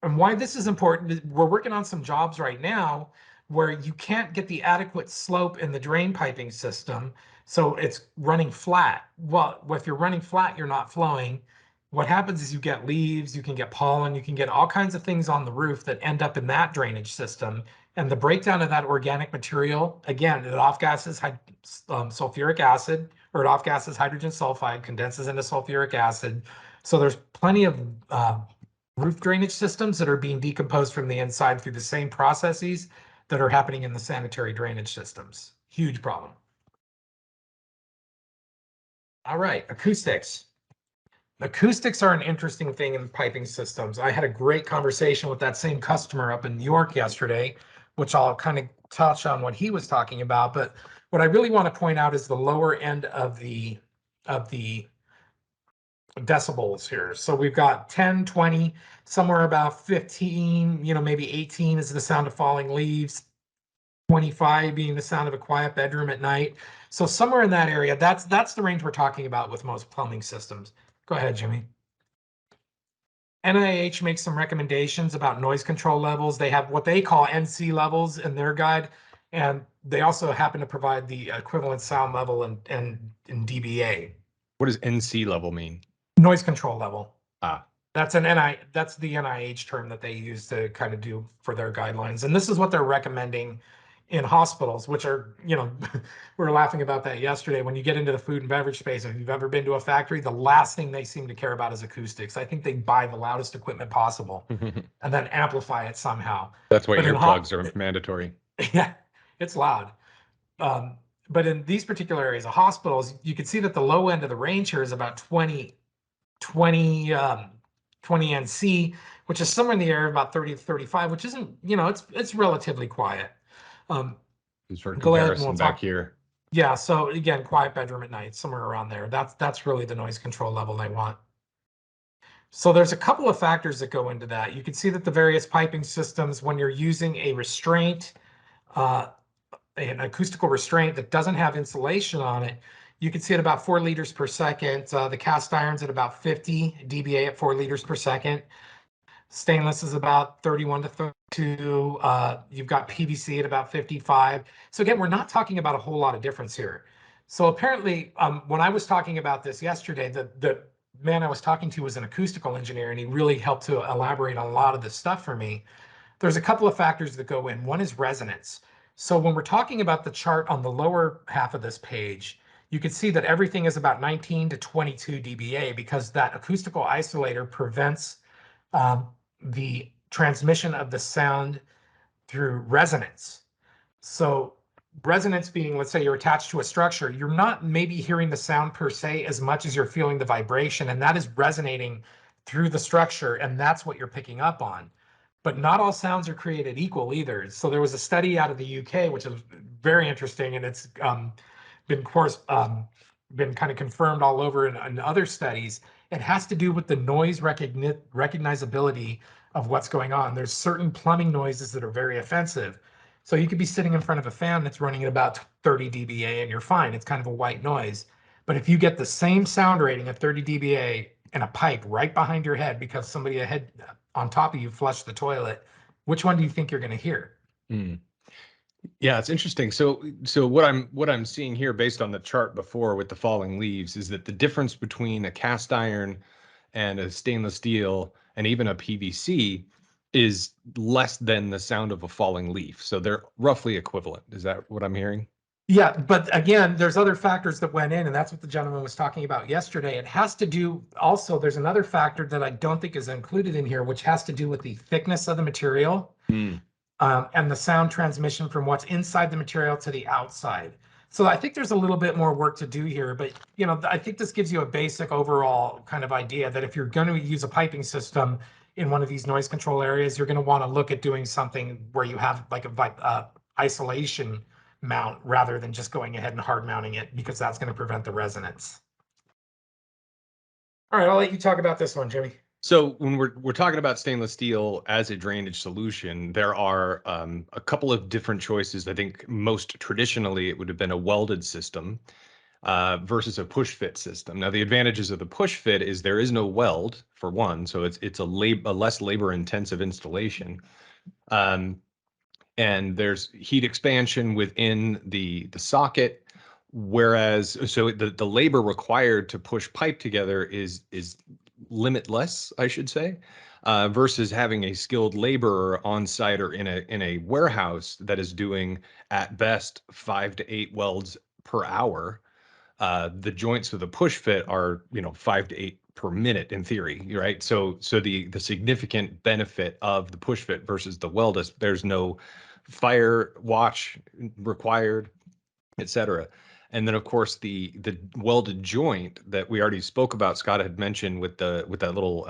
why this is important is we're working on some jobs right now where you can't get the adequate slope in the drain piping system, so it's running flat. Well, if you're running flat, you're not flowing. What happens is you get leaves, you can get pollen, you can get all kinds of things on the roof that end up in that drainage system. And the breakdown of that organic material, again, it off gases sulfuric acid, or it off gases hydrogen sulfide, condenses into sulfuric acid. So there's plenty of roof drainage systems that are being decomposed from the inside through the same processes that are happening in the sanitary drainage systems. Huge problem. All right, acoustics. Acoustics are an interesting thing in piping systems. I had a great conversation with that same customer up in New York yesterday, which I'll kind of touch on what he was talking about. But what I really want to point out is the lower end of the decibels here. So we've got 10, 20, somewhere about 15, maybe 18 is the sound of falling leaves, 25 being the sound of a quiet bedroom at night. So somewhere in that area, that's the range we're talking about with most plumbing systems. Go ahead, Jimmy. NIH makes some recommendations about noise control levels. They have what they call NC levels in their guide, and they also happen to provide the equivalent sound level in dBA. What does NC level mean? Noise control level. Ah, That's that's the NIH term that they use to kind of do for their guidelines. And this is what they're recommending in hospitals, which are, we were laughing about that yesterday. When you get into the food and beverage space, if you've ever been to a factory, the last thing they seem to care about is acoustics. I think they buy the loudest equipment possible and then amplify it somehow. that's why But in earplugs are mandatory. yeah, it's loud. But in these particular areas of hospitals, you can see that the low end of the range here is about 20 NC, which is somewhere in the area of about 30 to 35, which isn't, it's relatively quiet. Just for Go ahead and comparison we'll back talk. here. Yeah, so again, quiet bedroom at night, somewhere around there. That's really the noise control level they want. So there's a couple of factors that go into that. You can see that the various piping systems, when you're using a restraint, an acoustical restraint that doesn't have insulation on it, you can see at about 4 liters per second. The cast iron's at about 50 dBA at 4 liters per second. Stainless is about 31 to 32. You've got PVC at about 55. So again, we're not talking about a whole lot of difference here. So apparently, when I was talking about this yesterday, the man I was talking to was an acoustical engineer, and he really helped to elaborate on a lot of this stuff for me. There's a couple of factors that go in. One is resonance. So when we're talking about the chart on the lower half of this page, you can see that everything is about 19 to 22 dBA because that acoustical isolator prevents the transmission of the sound through resonance. So resonance being, let's say you're attached to a structure, you're not maybe hearing the sound per se as much as you're feeling the vibration, and that is resonating through the structure, and that's what you're picking up on. But not all sounds are created equal either. So there was a study out of the UK, which is very interesting, and it's been, of course, been kind of confirmed all over in other studies. It has to do with the noise recognizability of what's going on. There's certain plumbing noises that are very offensive. So you could be sitting in front of a fan that's running at about 30 dBA and you're fine. It's kind of a white noise. But if you get the same sound rating at 30 dBA and a pipe right behind your head because somebody ahead on top of you flushed the toilet, which one do you think you're going to hear? Yeah, it's interesting. So what I'm seeing here based on the chart before with the falling leaves is that the difference between a cast iron and a stainless steel and even a PVC is less than the sound of a falling leaf. So they're roughly equivalent. Is that what I'm hearing? Yeah, but again, there's other factors that went in, and that's what the gentleman was talking about yesterday. It has to do also, there's another factor that I don't think is included in here, which has to do with the thickness of the material and the sound transmission from what's inside the material to the outside. So I think there's a little bit more work to do here, but I think this gives you a basic overall kind of idea that if you're going to use a piping system in one of these noise control areas, you're going to want to look at doing something where you have like a isolation mount rather than just going ahead and hard mounting it, because that's going to prevent the resonance. All right, I'll let you talk about this one, Jimmy. So when we're talking about stainless steel as a drainage solution, there are a couple of different choices. I think most traditionally it would have been a welded system versus a push fit system. Now the advantages of the push fit is there is no weld for one, so it's a less labor intensive installation. And there's heat expansion within the socket, whereas so the labor required to push pipe together is limitless, I should say, versus having a skilled laborer on site or in a warehouse that is doing at best 5 to 8 welds per hour. The joints of the push fit are 5 to 8 per minute in theory, right? So the significant benefit of the push fit versus the weld is there's no fire watch required, etc. And then of course the welded joint that we already spoke about, Scott had mentioned with that little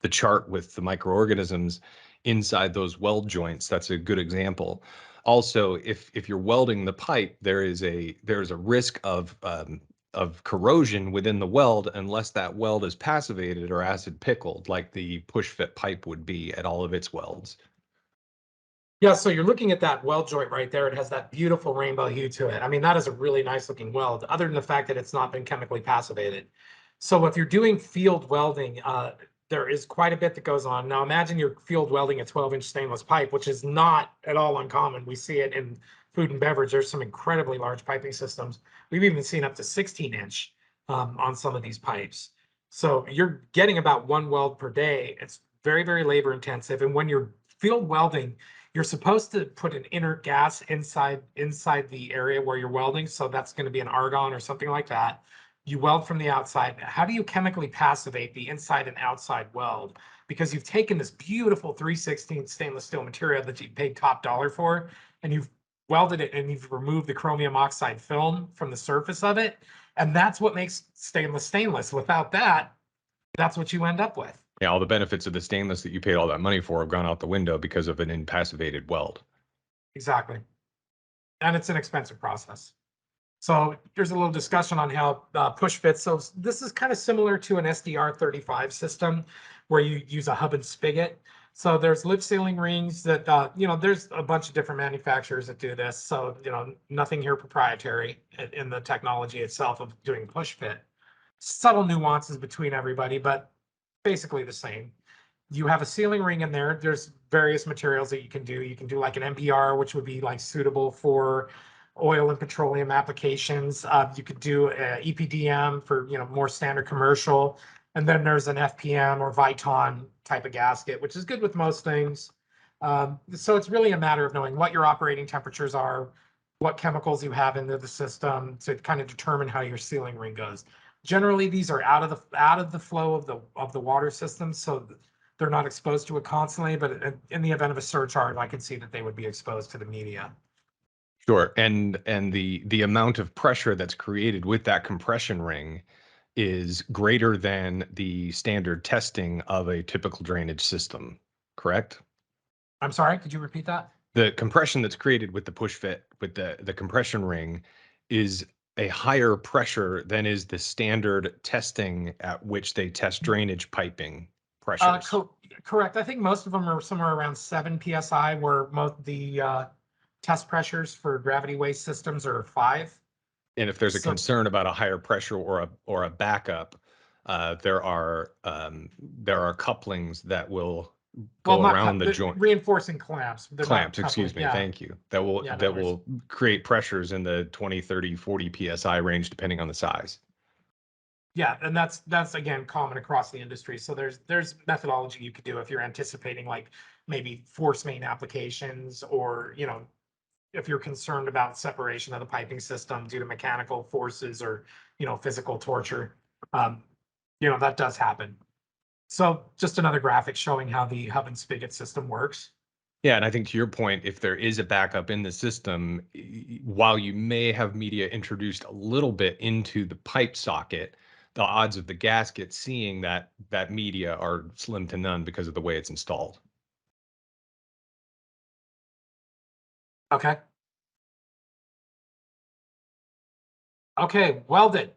the chart with the microorganisms inside those weld joints. That's a good example. Also, if you're welding the pipe, there's a risk of corrosion within the weld unless that weld is passivated or acid pickled, like the push fit pipe would be at all of its welds. Yeah, so you're looking at that weld joint right there. It has that beautiful rainbow hue to it. I mean, that is a really nice looking weld, other than the fact that it's not been chemically passivated. So if you're doing field welding, there is quite a bit that goes on. Now imagine you're field welding a 12-inch stainless pipe, which is not at all uncommon. We see it in food and beverage. There's some incredibly large piping systems. We've even seen up to 16-inch on some of these pipes. So you're getting about one weld per day. It's very, very labor intensive. And when you're field welding, you're supposed to put an inert gas inside the area where you're welding. So that's going to be an argon or something like that. You weld from the outside. How do you chemically passivate the inside and outside weld? Because you've taken this beautiful 3/16 stainless steel material that you paid top dollar for, and you've welded it and you've removed the chromium oxide film from the surface of it. And that's what makes stainless. Without that, that's what you end up with. Yeah, all the benefits of the stainless that you paid all that money for have gone out the window because of an impassivated weld. Exactly. And it's an expensive process. So there's a little discussion on how push fits. So this is kind of similar to an SDR35 system where you use a hub and spigot. So there's lip sealing rings that, there's a bunch of different manufacturers that do this. So, nothing here proprietary in the technology itself of doing push fit. Subtle nuances between everybody, but basically the same. You have a sealing ring in there. There's various materials that you can do. You can do like an MPR, which would be like suitable for oil and petroleum applications. You could do a EPDM for more standard commercial, and then there's an FPM or Viton type of gasket, which is good with most things. So it's really a matter of knowing what your operating temperatures are, what chemicals you have into the system to kind of determine how your sealing ring goes. Generally, these are out of the flow of the water system, so they're not exposed to it constantly. But in the event of a surcharge, I could see that they would be exposed to the media. Sure. And the amount of pressure that's created with that compression ring is greater than the standard testing of a typical drainage system, correct? I'm sorry, could you repeat that? The compression that's created with the push fit with the compression ring is a higher pressure than is the standard testing at which they test drainage piping pressures. Correct. I think most of them are somewhere around 7 psi, where most the test pressures for gravity waste systems are 5. And if there's a So, concern about a higher pressure or a backup, there are couplings that will well, go not around the joint. reinforcing clamps. They're not Clamps, excuse me, yeah. thank you. That will Yeah, no that worries. will create pressures in the 20, 30, 40 psi range, depending on the size. Yeah, and that's again common across the industry. So there's methodology you could do if you're anticipating like maybe force main applications, or if you're concerned about separation of the piping system due to mechanical forces or physical torture. Um, that does happen. So just another graphic showing how the hub and spigot system works. Yeah, and I think to your point, if there is a backup in the system, while you may have media introduced a little bit into the pipe socket, the odds of the gasket seeing that media are slim to none because of the way it's installed. Okay. Okay, welded.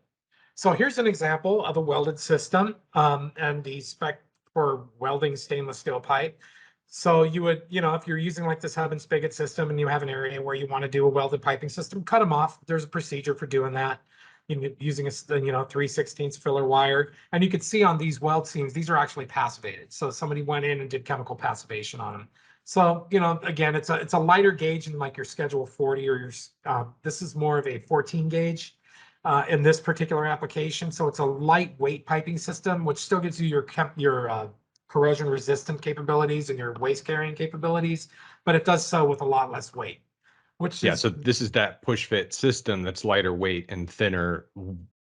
So here's an example of a welded system, and the spec for welding stainless steel pipe. So you would, if you're using like this hub and spigot system and you have an area where you want to do a welded piping system, cut them off. There's a procedure for doing that. Using a 3/16 filler wire. And you can see on these weld seams, these are actually passivated. So somebody went in and did chemical passivation on them. So, again, it's a lighter gauge than like your Schedule 40 or your, this is more of a 14 gauge. In this particular application. So it's a lightweight piping system, which still gives you your corrosion resistant capabilities and your waste carrying capabilities, but it does so with a lot less weight, which Yeah, is so this is that push fit system that's lighter weight and thinner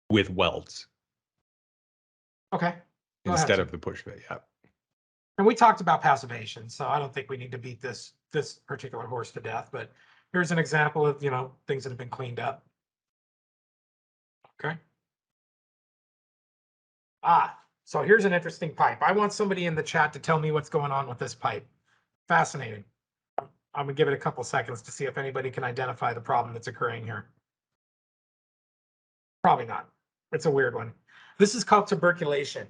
with welds okay. Go ahead, instead sir. of the push fit. Yeah. And we talked about passivation, so I don't think we need to beat this particular horse to death, but here's an example of things that have been cleaned up. Okay. So here's an interesting pipe. I want somebody in the chat to tell me what's going on with this pipe. Fascinating. I'm gonna give it a couple seconds to see if anybody can identify the problem that's occurring here. Probably not. It's a weird one. This is called tuberculation.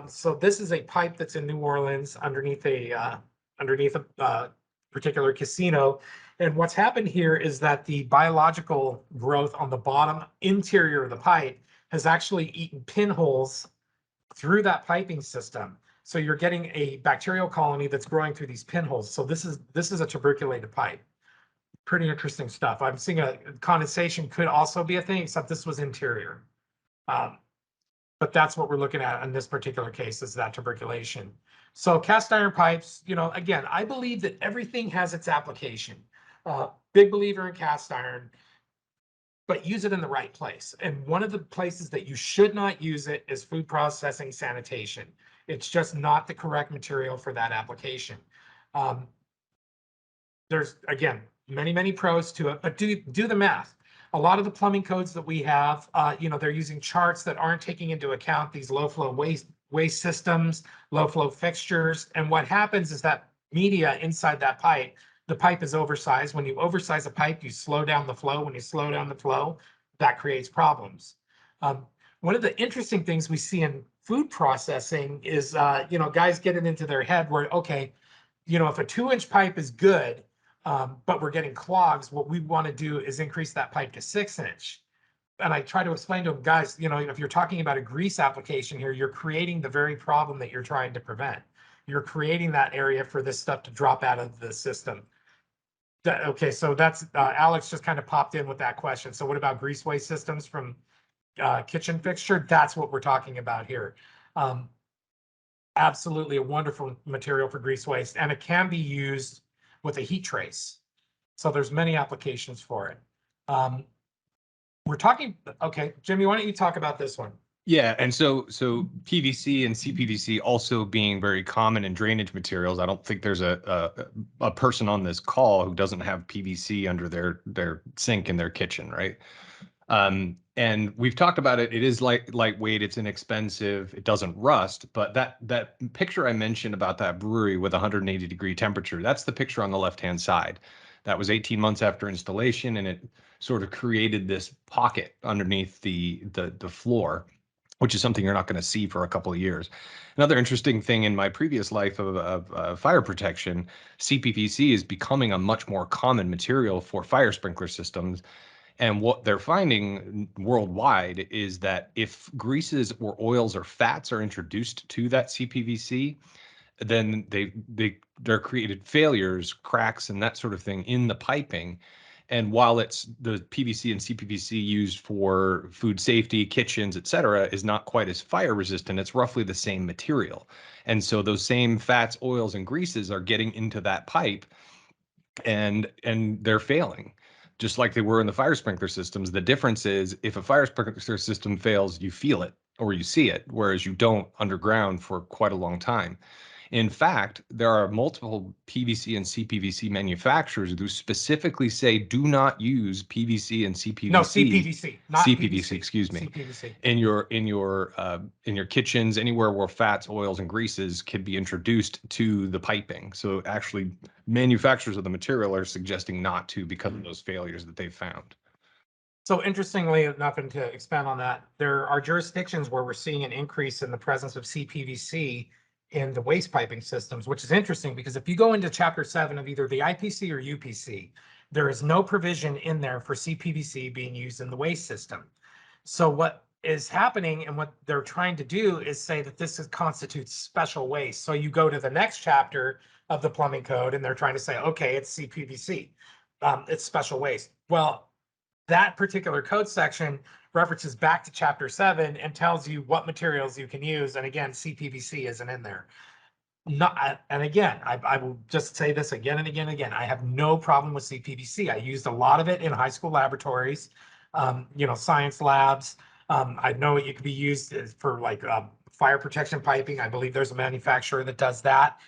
So this is a pipe that's in New Orleans underneath a particular casino. And what's happened here is that the biological growth on the bottom interior of the pipe has actually eaten pinholes through that piping system. So you're getting a bacterial colony that's growing through these pinholes. So this is a tuberculated pipe. Pretty interesting stuff. I'm seeing a condensation could also be a thing, except this was interior. But that's what we're looking at in this particular case, is that tuberculation. So cast iron pipes, you know, again, I believe that everything has its application. Big believer in cast iron, but use it in the right place. And one of the places that you should not use it is food processing sanitation. It's just not the correct material for that application. There's, again, many pros to it, but do the math. A lot of the plumbing codes that we have, you know, they're using charts that aren't taking into account these low flow waste systems, low flow fixtures. And what happens is that media inside that pipe, the pipe is oversized. When you oversize a pipe, you slow down the flow. When you slow down the flow, that creates problems. One of the interesting things we see in food processing is, you know, guys get it into their head where, okay, you know, if a 2-inch pipe is good, but we're getting clogs, what we want to do is increase that pipe to 6-inch. And I try to explain to them, guys, you know, if you're talking about a grease application here, you're creating the very problem that you're trying to prevent. You're creating that area for this stuff to drop out of the system. Okay, so that's Alex just kind of popped in with that question. So what about grease waste systems from kitchen fixture? That's what we're talking about here. Absolutely a wonderful material for grease waste, and it can be used with a heat trace. So there's many applications for it. We're talking, okay, Jimmy, why don't you talk about this one? Yeah, and so PVC and CPVC also being very common in drainage materials. I don't think there's a person on this call who doesn't have PVC under their sink in their kitchen, right? And we've talked about it. It is lightweight, it's inexpensive, it doesn't rust. But that picture I mentioned about that brewery with 180-degree temperature, that's the picture on the left-hand side. That was 18 months after installation, and it sort of created this pocket underneath the floor, which is something you're not going to see for a couple of years. Another interesting thing in my previous life of fire protection, CPVC is becoming a much more common material for fire sprinkler systems. And what they're finding worldwide is that if greases or oils or fats are introduced to that CPVC, then they're created failures, cracks, and that sort of thing in the piping. And while it's the PVC and CPVC used for food safety, kitchens, et cetera, is not quite as fire resistant, it's roughly the same material. And so those same fats, oils, and greases are getting into that pipe, and they're failing, just like they were in the fire sprinkler systems. The difference is if a fire sprinkler system fails, you feel it or you see it, whereas you don't underground for quite a long time. In fact, there are multiple PVC and CPVC manufacturers who specifically say do not use PVC and CPVC. No, CPVC, not CPVC, PVC. excuse me. CPVC. In your kitchens, anywhere where fats, oils, and greases can be introduced to the piping. So actually, manufacturers of the material are suggesting not to because of those failures that they've found. So interestingly enough, and to expand on that, there are jurisdictions where we're seeing an increase in the presence of CPVC in the waste piping systems, which is interesting because if you go into Chapter 7 of either the IPC or UPC, there is no provision in there for CPVC being used in the waste system. So what is happening and what they're trying to do is say that this constitutes special waste. So you go to the next chapter of the plumbing code and they're trying to say, okay, it's CPVC, it's special waste. Well, that particular code section references back to Chapter 7 and tells you what materials you can use. And again, CPVC isn't in there. And again, I will just say this again and again and again. I have no problem with CPVC. I used a lot of it in high school laboratories, you know, science labs. I know it could be used for like fire protection piping. I believe there's a manufacturer that does that.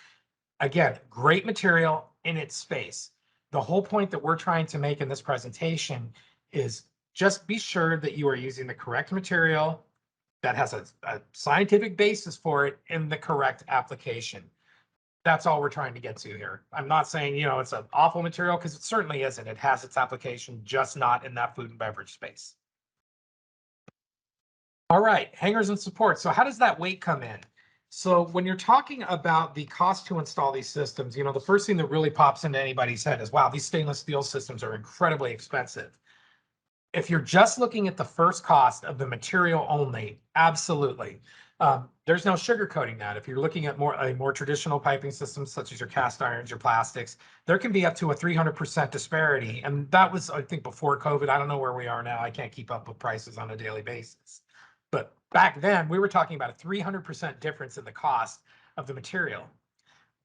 Again, great material in its space. The whole point that we're trying to make in this presentation is just be sure that you are using the correct material that has a scientific basis for it in the correct application. That's all we're trying to get to here. I'm not saying, you know, it's an awful material, because it certainly isn't. It has its application, just not in that food and beverage space. All right, hangers and supports. So how does that weight come in? So when you're talking about the cost to install these systems, the first thing that really pops into anybody's head is, wow, these stainless steel systems are incredibly expensive. If you're just looking at the first cost of the material only, absolutely. There's no sugarcoating that. If you're looking at a more traditional piping systems, such as your cast irons, your plastics, there can be up to a 300% disparity. And that was, I think, before COVID. I don't know where we are now. I can't keep up with prices on a daily basis. But back then, we were talking about a 300% difference in the cost of the material.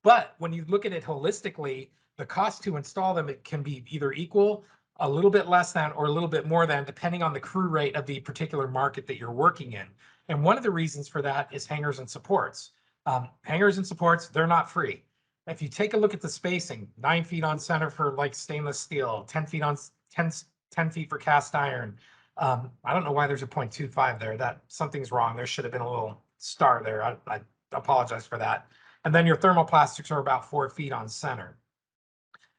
But when you look at it holistically, the cost to install them, it can be either equal, a little bit less than, or a little bit more than, depending on the crew rate of the particular market that you're working in. And one of the reasons for that is hangers and supports. Hangers and supports, they're not free. If you take a look at the spacing, 9 feet on center for like stainless steel, 10 feet on 10 feet for cast iron. I don't know why there's a 0.25 there. That something's wrong. There should have been a little star there. I apologize for that. And then your thermoplastics are about 4 feet on center.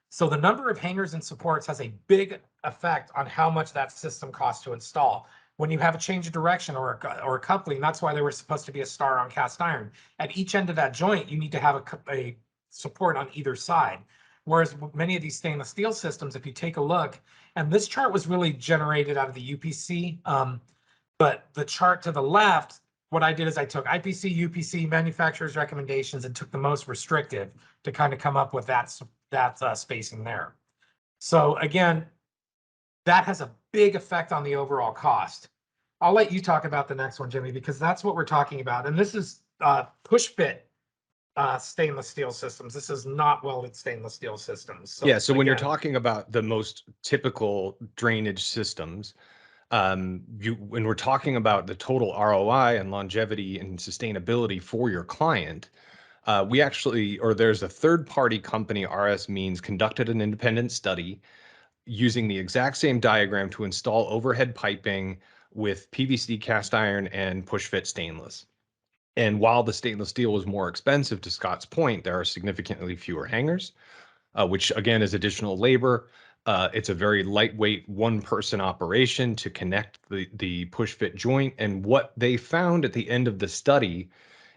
So the number of hangers and supports has a big effect on how much that system costs to install. When you have a change of direction or a coupling, that's why there was supposed to be a star on cast iron. At each end of that joint, you need to have a support on either side. Whereas many of these stainless steel systems, if you take a look, and this chart was really generated out of the UPC, but the chart to the left, what I did is I took IPC, UPC, manufacturer's recommendations, and took the most restrictive to kind of come up with that spacing there. So again, that has a big effect on the overall cost. I'll let you talk about the next one, Jimmy, because that's what we're talking about. And this is push fit stainless steel systems. This is not welded stainless steel systems. So yeah. So when you're talking about the most typical drainage systems, when we're talking about the total ROI and longevity and sustainability for your client, there's a third-party company, RS Means, conducted an independent study using the exact same diagram to install overhead piping with PVC cast iron and push fit stainless. And while the stainless steel was more expensive, to Scott's point, there are significantly fewer hangers, which again is additional labor. It's a very lightweight one-person operation to connect the push fit joint. And what they found at the end of the study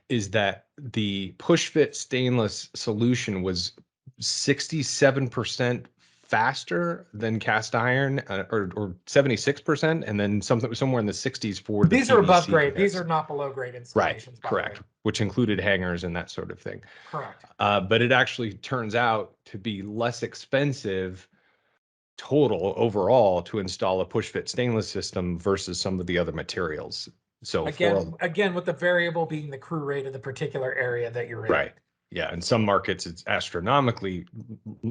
is that the push fit stainless solution was 67% faster than cast iron, or 76%, and then somewhere in the 60s for the these are above PVC grade. connects. These are not below grade Right, installations. By correct, the way. which included hangers and that sort of thing. Correct. But it actually turns out to be less expensive total overall to install a push fit stainless system versus some of the other materials. So again, with the variable being the crew rate of the particular area that you're in. right. Yeah, in some markets it's astronomically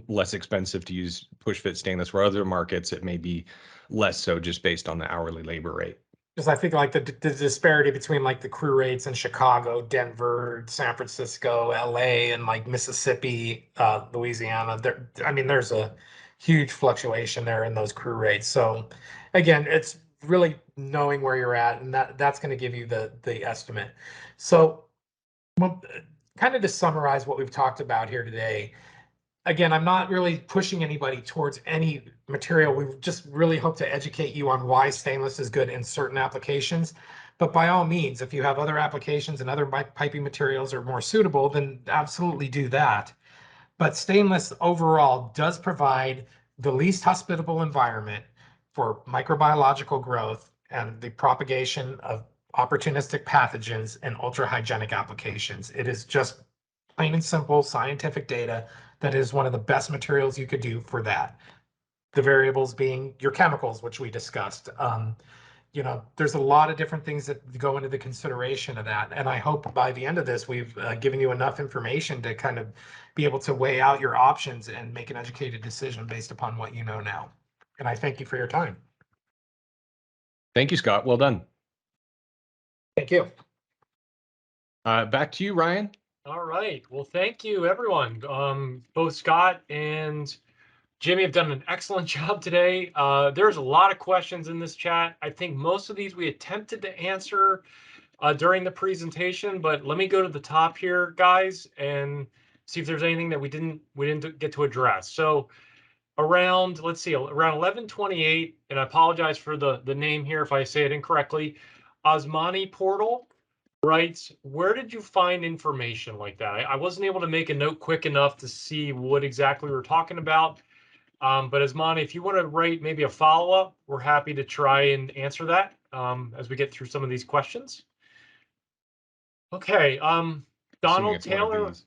less expensive to use push fit stainless, where other markets it may be less so, just based on the hourly labor rate. Because I think like the disparity between like the crew rates in Chicago, Denver, San Francisco, LA, and like Mississippi, Louisiana, there's a huge fluctuation there in those crew rates. So again, it's really knowing where you're at, and that's going to give you the estimate. So kind of to summarize what we've talked about here today, again, I'm not really pushing anybody towards any material. We just really hope to educate you on why stainless is good in certain applications. But by all means, if you have other applications and other piping materials are more suitable, then absolutely do that. But stainless overall does provide the least hospitable environment for microbiological growth and the propagation of opportunistic pathogens and ultra hygienic applications. It is just plain and simple scientific data that is one of the best materials you could do for that. The variables being your chemicals, which we discussed. There's a lot of different things that go into the consideration of that. And I hope by the end of this, we've given you enough information to kind of be able to weigh out your options and make an educated decision based upon what you know now. And I thank you for your time. Thank you, Scott. Well done. Thank you. Back to you, Ryan. All right. Well, thank you, everyone. Both Scott and Jimmy have done an excellent job today. There's a lot of questions in this chat. I think most of these we attempted to answer during the presentation, but let me go to the top here, guys, and see if there's anything that we didn't get to address. So around 1128, and I apologize for the name here if I say it incorrectly, Osmani Portal writes, where did you find information like that? I wasn't able to make a note quick enough to see what exactly we were talking about. But Asmani, if you want to write maybe a follow-up, we're happy to try and answer that as we get through some of these questions. Okay. Assuming Donald it's one of Taylor. these.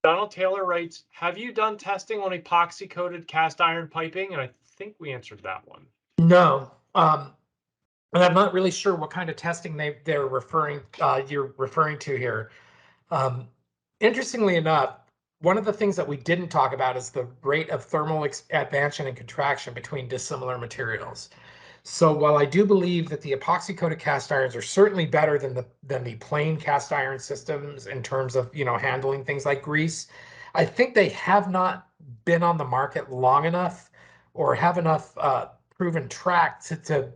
Donald Taylor writes, have you done testing on epoxy coated cast iron piping? And I think we answered that one. No. And I'm not really sure what kind of testing you're referring to here. Um, Interestingly enough, one of the things that we didn't talk about is the rate of thermal expansion and contraction between dissimilar materials. So while I do believe that the epoxy coated cast irons are certainly better than the plain cast iron systems in terms of handling things like grease, I think they have not been on the market long enough or have enough proven track to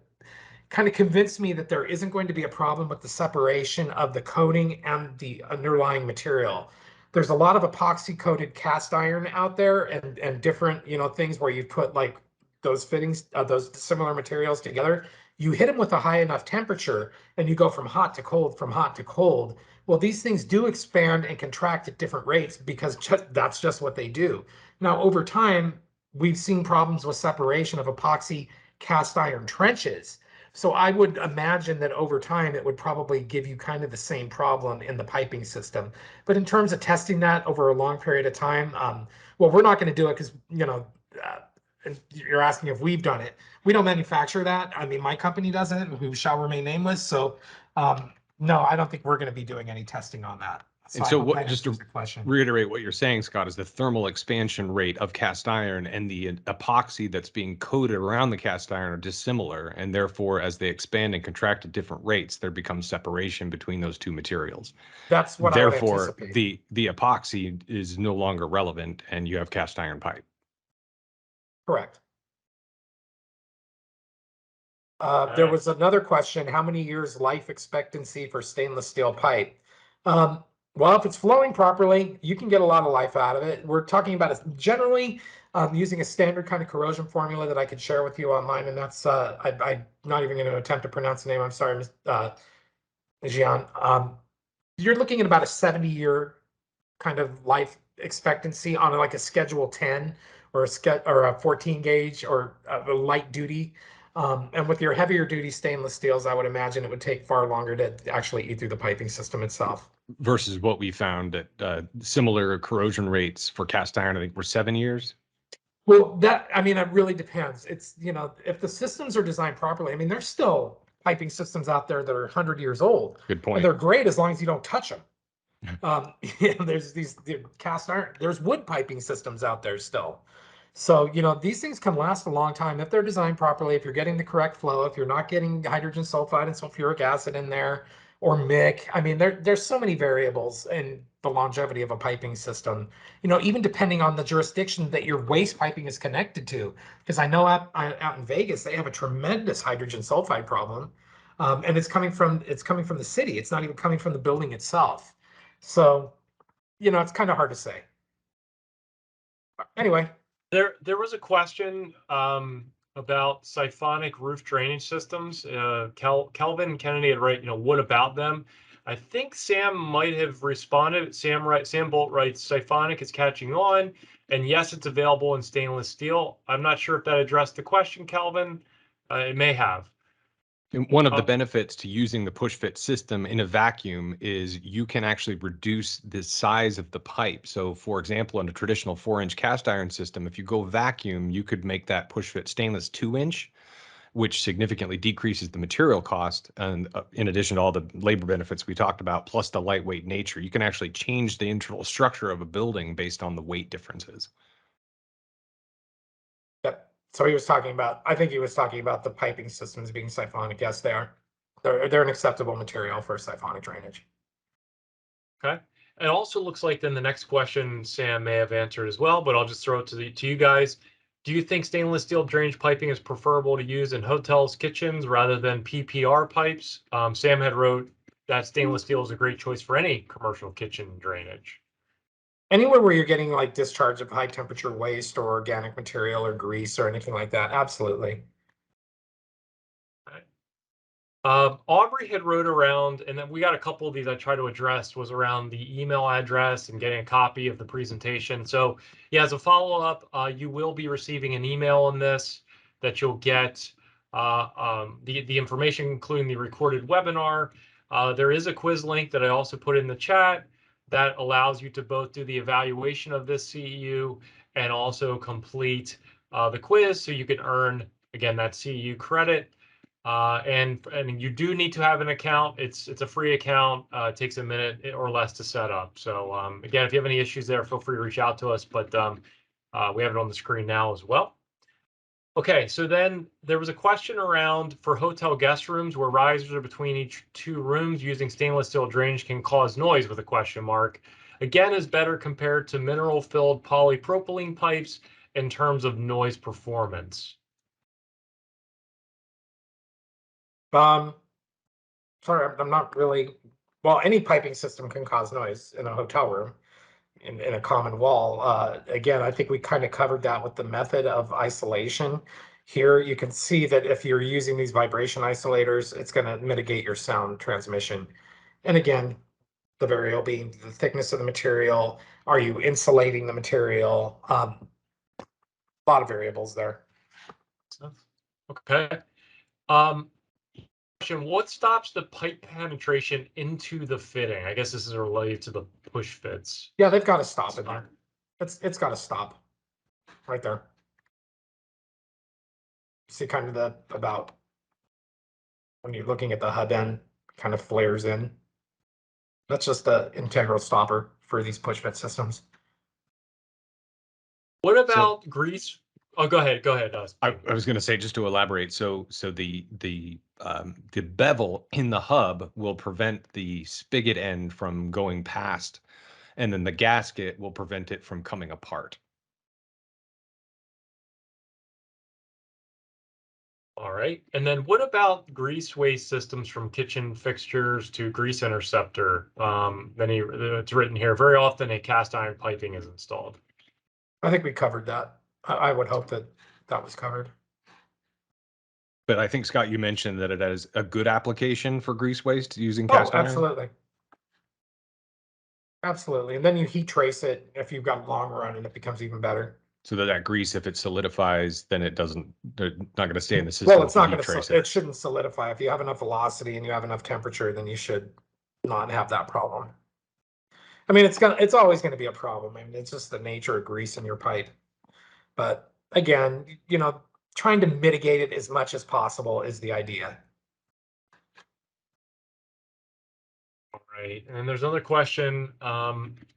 kind of convinced me that there isn't going to be a problem with the separation of the coating and the underlying material. There's a lot of epoxy coated cast iron out there and different, things where you put like those fittings, those similar materials together. You hit them with a high enough temperature and you go from hot to cold, from hot to cold. Well, these things do expand and contract at different rates because that's just what they do. Now, over time, we've seen problems with separation of epoxy cast iron trenches. So I would imagine that over time, it would probably give you kind of the same problem in the piping system. But in terms of testing that over a long period of time, well, we're not going to do it because, and you're asking if we've done it. We don't manufacture that. I mean, my company doesn't, who shall remain nameless. So no, I don't think we're going to be doing any testing on that. And I so hope what, that just to answers the question. reiterate what you're saying, Scott, is the thermal expansion rate of cast iron and the epoxy that's being coated around the cast iron are dissimilar. And therefore, as they expand and contract at different rates, there becomes separation between those two materials. That's what I would Therefore, anticipate. the epoxy is no longer relevant and you have cast iron pipe. Correct. There was another question, how many years life expectancy for stainless steel pipe? Well, if it's flowing properly, you can get a lot of life out of it. We're talking about it generally using a standard kind of corrosion formula that I could share with you online, and that's I'm not even going to attempt to pronounce the name. I'm sorry, Jian. You're looking at about a 70-year kind of life expectancy on like a Schedule 10 or a 14 gauge or a light duty. And with your heavier duty stainless steels, I would imagine it would take far longer to actually eat through the piping system itself. Versus what we found at similar corrosion rates for cast iron, I think were 7 years. Well, I mean, it really depends. It's, if the systems are designed properly, I mean, there's still piping systems out there that are 100 years old. Good point. And they're great as long as you don't touch them. There's the cast iron, there's wood piping systems out there still. So, these things can last a long time if they're designed properly, if you're getting the correct flow, if you're not getting hydrogen sulfide and sulfuric acid in there or mic. I mean, there's so many variables in the longevity of a piping system, even depending on the jurisdiction that your waste piping is connected to. Because I know out in Vegas, they have a tremendous hydrogen sulfide problem. And it's coming from the city. It's not even coming from the building itself. So, it's kind of hard to say. Anyway. There was a question about siphonic roof drainage systems. Kelvin Kennedy had what about them? I think Sam might have responded. Sam Bolt writes, siphonic is catching on, and yes, it's available in stainless steel. I'm not sure if that addressed the question, Kelvin. It may have. And one of the benefits to using the push fit system in a vacuum is you can actually reduce the size of the pipe. So for example, in a traditional 4-inch cast iron system, if you go vacuum, you could make that push fit stainless 2-inch, which significantly decreases the material cost. And in addition to all the labor benefits we talked about, plus the lightweight nature, you can actually change the internal structure of a building based on the weight differences. Yep. So I think he was talking about the piping systems being siphonic. Yes, they are. They're an acceptable material for siphonic drainage. Okay. It also looks like then the next question Sam may have answered as well, but I'll just throw it to you guys. Do you think stainless steel drainage piping is preferable to use in hotels, kitchens rather than PPR pipes? Sam had wrote that stainless steel is a great choice for any commercial kitchen drainage. Anywhere where you're getting like discharge of high temperature waste or organic material or grease or anything like that, absolutely. Okay. Aubrey had wrote around, and then we got a couple of these I tried to address, was around the email address and getting a copy of the presentation. So yeah, as a follow-up, you will be receiving an email on this that you'll get the information, including the recorded webinar. There is a quiz link that I also put in the chat that allows you to both do the evaluation of this CEU and also complete the quiz so you can earn, again, that CEU credit. And you do need to have an account. It's a free account. It takes a minute or less to set up. So again, if you have any issues there, feel free to reach out to us. But we have it on the screen now as well. Okay, so then there was a question around for hotel guest rooms where risers are between each two rooms using stainless steel drainage can cause noise with a question mark. Again, is better compared to mineral filled polypropylene pipes in terms of noise performance. Sorry, I'm not really. Well, any piping system can cause noise in a hotel room, in a common wall. Again, I think we kind of covered that with the method of isolation. Here, you can see that if you're using these vibration isolators, it's going to mitigate your sound transmission. And again, the variable being the thickness of the material. Are you insulating the material? A lot of variables there. Okay. Question, what stops the pipe penetration into the fitting? I guess this is related to the push fits. Yeah, they've got to stop it. It's got to stop right there. See kind of the about when you're looking at the hub end, kind of flares in. That's just the integral stopper for these push fit systems. What about grease? Oh, go ahead. Go ahead. I was going to say, just to elaborate. So the bevel in the hub will prevent the spigot end from going past, and then the gasket will prevent it from coming apart. All right. And then what about grease waste systems from kitchen fixtures to grease interceptor? It's written here, very often a cast iron piping is installed. I think we covered that. I would hope that that was covered. But I think, Scott, you mentioned that it has a good application for grease waste using cast iron. Absolutely. Absolutely. And then you heat trace it if you've got a long run and it becomes even better. So that grease, if it solidifies, then they're not going to stay in the system. Well, it's not going to, it shouldn't solidify. If you have enough velocity and you have enough temperature, then you should not have that problem. I mean, it's always going to be a problem. I mean, it's just the nature of grease in your pipe. But again, trying to mitigate it as much as possible is the idea. Right. And there's another question.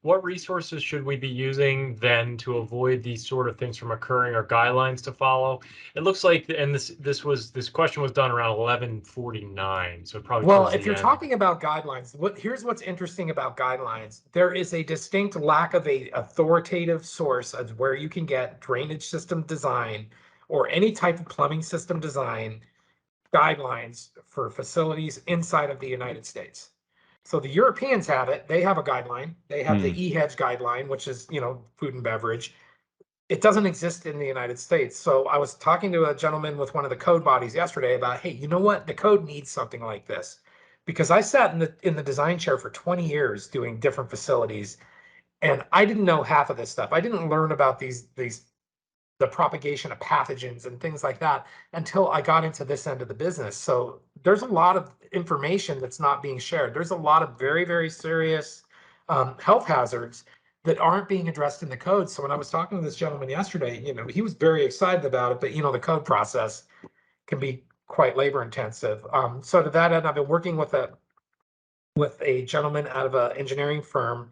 What resources should we be using then to avoid these sort of things from occurring, or guidelines to follow? It looks like, and this question was done around 1149. So probably. Well, if you're talking about guidelines, here's what's interesting about guidelines. There is a distinct lack of a authoritative source of where you can get drainage system design or any type of plumbing system design guidelines for facilities inside of the United States. So the Europeans have it. They have a guideline. They have the EHEDGE guideline, which is, food and beverage. It doesn't exist in the United States. So I was talking to a gentleman with one of the code bodies yesterday about, hey, you know what? The code needs something like this. Because I sat in the design chair for 20 years doing different facilities, and I didn't know half of this stuff. I didn't learn about the propagation of pathogens and things like that until I got into this end of the business. So there's a lot of information that's not being shared. There's a lot of very, very serious health hazards that aren't being addressed in the code. So when I was talking to this gentleman yesterday, he was very excited about it, but the code process can be quite labor intensive. So to that end, I've been working with a gentleman out of an engineering firm.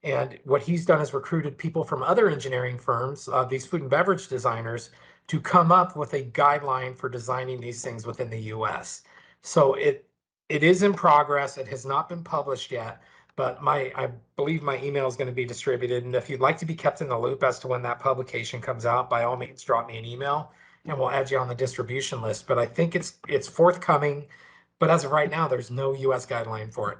And what he's done is recruited people from other engineering firms, these food and beverage designers, to come up with a guideline for designing these things within the US. So it is in progress. It has not been published yet, but I believe my email is going to be distributed. And if you'd like to be kept in the loop as to when that publication comes out, by all means, drop me an email and we'll add you on the distribution list. But I think it's forthcoming. But as of right now, there's no US guideline for it.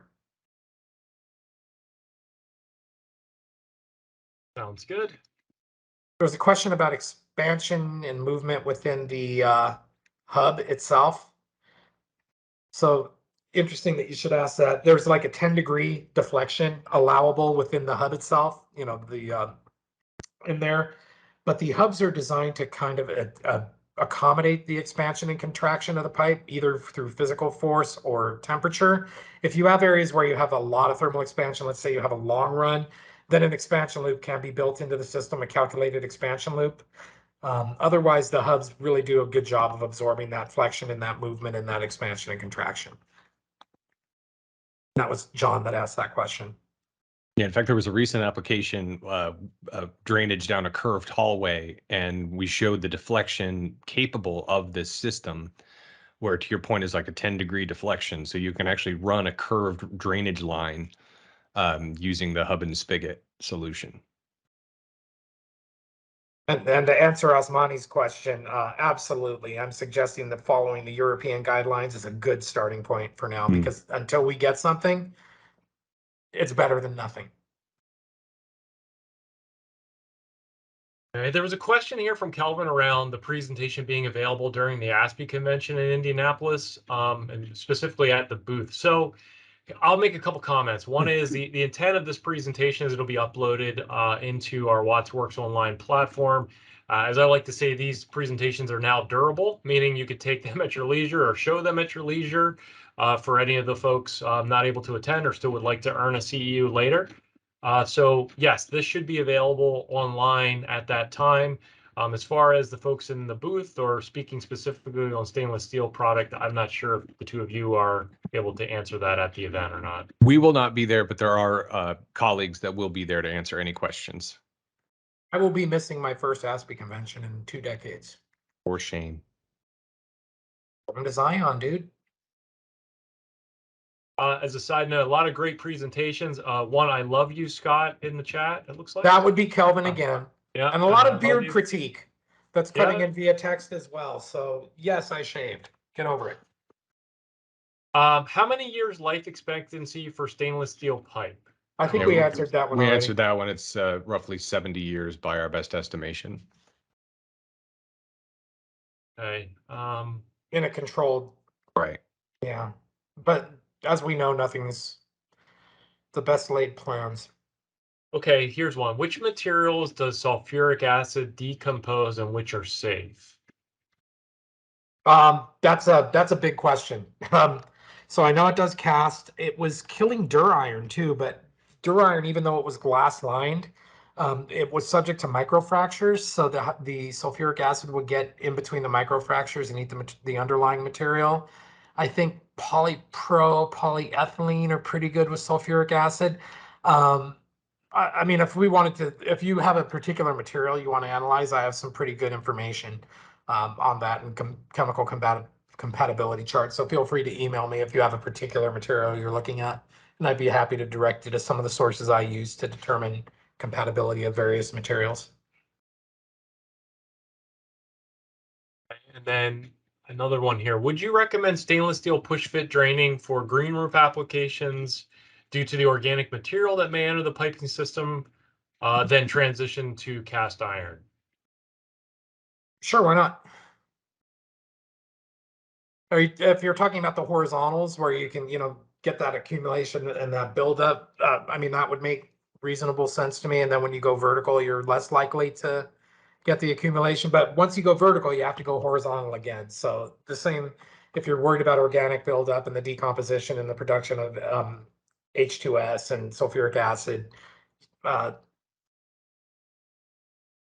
Sounds good. There was a question about expansion and movement within the hub itself. So interesting that you should ask that. There's like a 10-degree deflection allowable within the hub itself, in there, but the hubs are designed to kind of accommodate the expansion and contraction of the pipe, either through physical force or temperature. If you have areas where you have a lot of thermal expansion, let's say you have a long run, then an expansion loop can be built into the system, a calculated expansion loop. Otherwise, the hubs really do a good job of absorbing that flexion and that movement and that expansion and contraction. That was John that asked that question. Yeah, in fact, there was a recent application, drainage down a curved hallway, and we showed the deflection capable of this system, where to your point is like a 10-degree deflection. So you can actually run a curved drainage line using the hub and spigot solution. And to answer Osmani's question, absolutely. I'm suggesting that following the European guidelines is a good starting point for now, because until we get something, it's better than nothing. All right, there was a question here from Kelvin around the presentation being available during the ASPE convention in Indianapolis, and specifically at the booth. So I'll make a couple comments. One is the intent of this presentation is it'll be uploaded into our WattsWorks online platform. As I like to say, these presentations are now durable, meaning you could take them at your leisure or show them at your leisure for any of the folks not able to attend or still would like to earn a CEU later. So yes, this should be available online at that time. As far as the folks in the booth or speaking specifically on stainless steel product, I'm not sure if the two of you are able to answer that at the event or not. We will not be there, but there are colleagues that will be there to answer any questions. I will be missing my first ASPE convention in 2 decades. For Shane. Welcome to Zion, dude. As a side note, a lot of great presentations. One, I love you, Scott, in the chat, it looks like. That would be Kelvin again. Yeah. And a lot I of beard love you. critique that's coming Yeah. in via text as well. So yes, I shaved. Get over it. How many years life expectancy for stainless steel pipe? I think Yeah, we answered that one We already. answered that one. It's roughly 70 years by our best estimation. Okay. In a controlled. Right. Yeah. But as we know, nothing's the best laid plans. Okay, here's one. Which materials does sulfuric acid decompose and which are safe? That's a big question. So I know it does cast. It was killing Duriron too, but Duriron, even though it was glass lined, it was subject to microfractures. So the sulfuric acid would get in between the microfractures and eat the underlying material. I think polypro, polyethylene are pretty good with sulfuric acid. I mean, if you have a particular material you want to analyze, I have some pretty good information on that and chemical compatibility charts. So feel free to email me if you have a particular material you're looking at, and I'd be happy to direct you to some of the sources I use to determine compatibility of various materials. And then another one here. Would you recommend stainless steel push fit draining for green roof applications due to the organic material that may enter the piping system, then transition to cast iron? Sure, why not? If you're talking about the horizontals where you can, get that accumulation and that buildup, I mean, that would make reasonable sense to me. And then when you go vertical, you're less likely to get the accumulation. But once you go vertical, you have to go horizontal again. So the same, if you're worried about organic buildup and the decomposition and the production of H2S and sulfuric acid,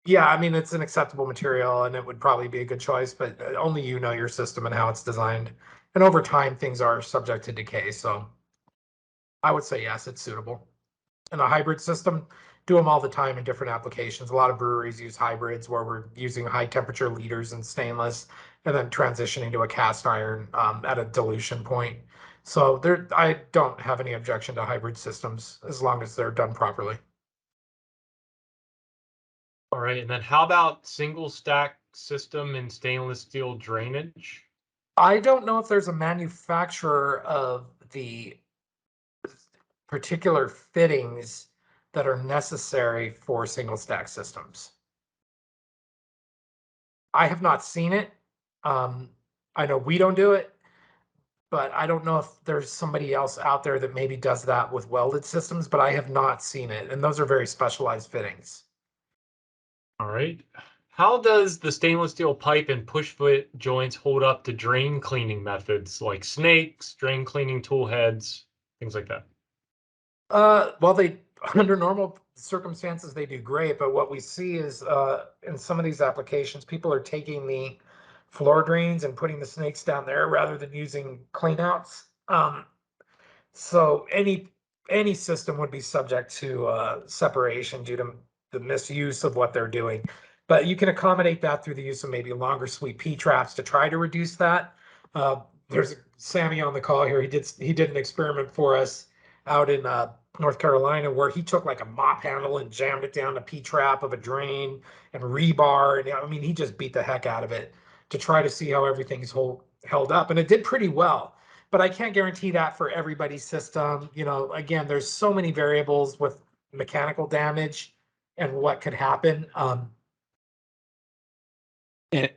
yeah, I mean, it's an acceptable material and it would probably be a good choice, but only you know your system and how it's designed. And over time, things are subject to decay. So I would say yes, it's suitable. In a hybrid system, do them all the time in different applications. A lot of breweries use hybrids where we're using high temperature leaders in stainless and then transitioning to a cast iron at a dilution point. So I don't have any objection to hybrid systems as long as they're done properly. All right, and then how about single stack system in stainless steel drainage? I don't know if there's a manufacturer of the particular fittings that are necessary for single stack systems. I have not seen it. I know we don't do it, but I don't know if there's somebody else out there that maybe does that with welded systems, but I have not seen it. And those are very specialized fittings. All right. How does the stainless steel pipe and push foot joints hold up to drain cleaning methods like snakes, drain cleaning tool heads, things like that? Well, they under normal circumstances they do great, but what we see is in some of these applications, people are taking the floor drains and putting the snakes down there rather than using cleanouts. So any system would be subject to separation due to the misuse of what they're doing. But you can accommodate that through the use of maybe longer sweep P traps to try to reduce that. There's Sammy on the call here. He did an experiment for us out in North Carolina where he took like a mop handle and jammed it down a P trap of a drain and rebar. And I mean, he just beat the heck out of it to try to see how everything's held up. And it did pretty well, but I can't guarantee that for everybody's system. You know, again, there's so many variables with mechanical damage and what could happen.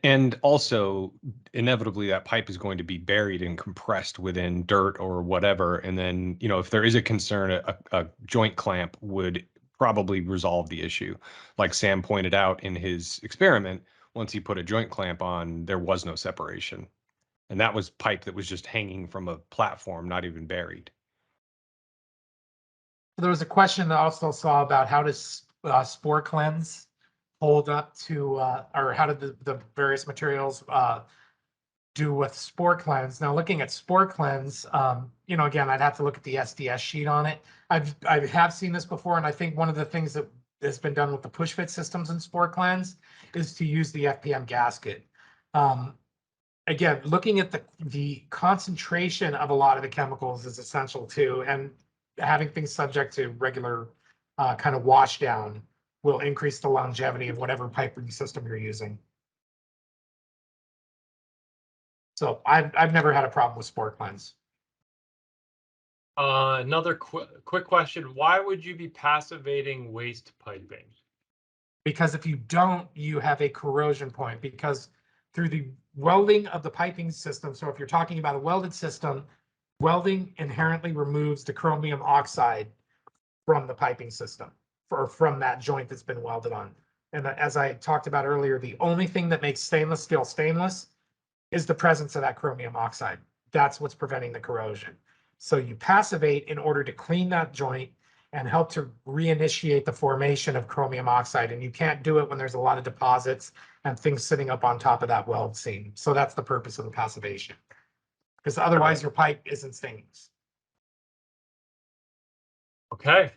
And also, inevitably, that pipe is going to be buried and compressed within dirt or whatever. And then, if there is a concern, a joint clamp would probably resolve the issue. Like Sam pointed out in his experiment, once he put a joint clamp on, there was no separation. And that was pipe that was just hanging from a platform, not even buried. There was a question I also saw about how does spore cleanse hold up to, or how did the various materials do with spore cleanse? Now, looking at spore cleanse, again, I'd have to look at the SDS sheet on it. I have seen this before, and I think one of the things that has been done with the push fit systems in spore cleanse is to use the FPM gasket. Again, looking at the concentration of a lot of the chemicals is essential too, and having things subject to regular kind of wash down will increase the longevity of whatever piping system you're using. So I've never had a problem with spore cleanse. Another quick question. Why would you be passivating waste piping? Because if you don't, you have a corrosion point, because through the welding of the piping system, so if you're talking about a welded system, welding inherently removes the chromium oxide from the piping system or from that joint that's been welded on. And as I talked about earlier, the only thing that makes stainless steel stainless is the presence of that chromium oxide. That's what's preventing the corrosion. So you passivate in order to clean that joint and help to reinitiate the formation of chromium oxide. And you can't do it when there's a lot of deposits and things sitting up on top of that weld seam. So that's the purpose of the passivation, because otherwise your pipe isn't stainless. Okay.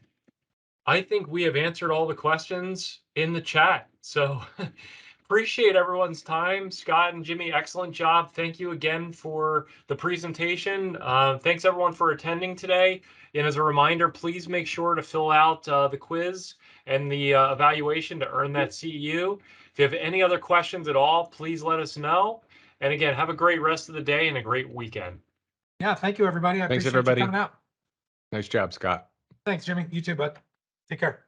I think we have answered all the questions in the chat. So appreciate everyone's time. Scott and Jimmy, excellent job. Thank you again for the presentation. Thanks everyone for attending today. And as a reminder, please make sure to fill out the quiz and the evaluation to earn that CEU. If you have any other questions at all, please let us know. And again, have a great rest of the day and a great weekend. Yeah, thank you, everybody. I Thanks, appreciate everybody. you coming out. Nice job, Scott. Thanks, Jimmy. You too, bud. Take care.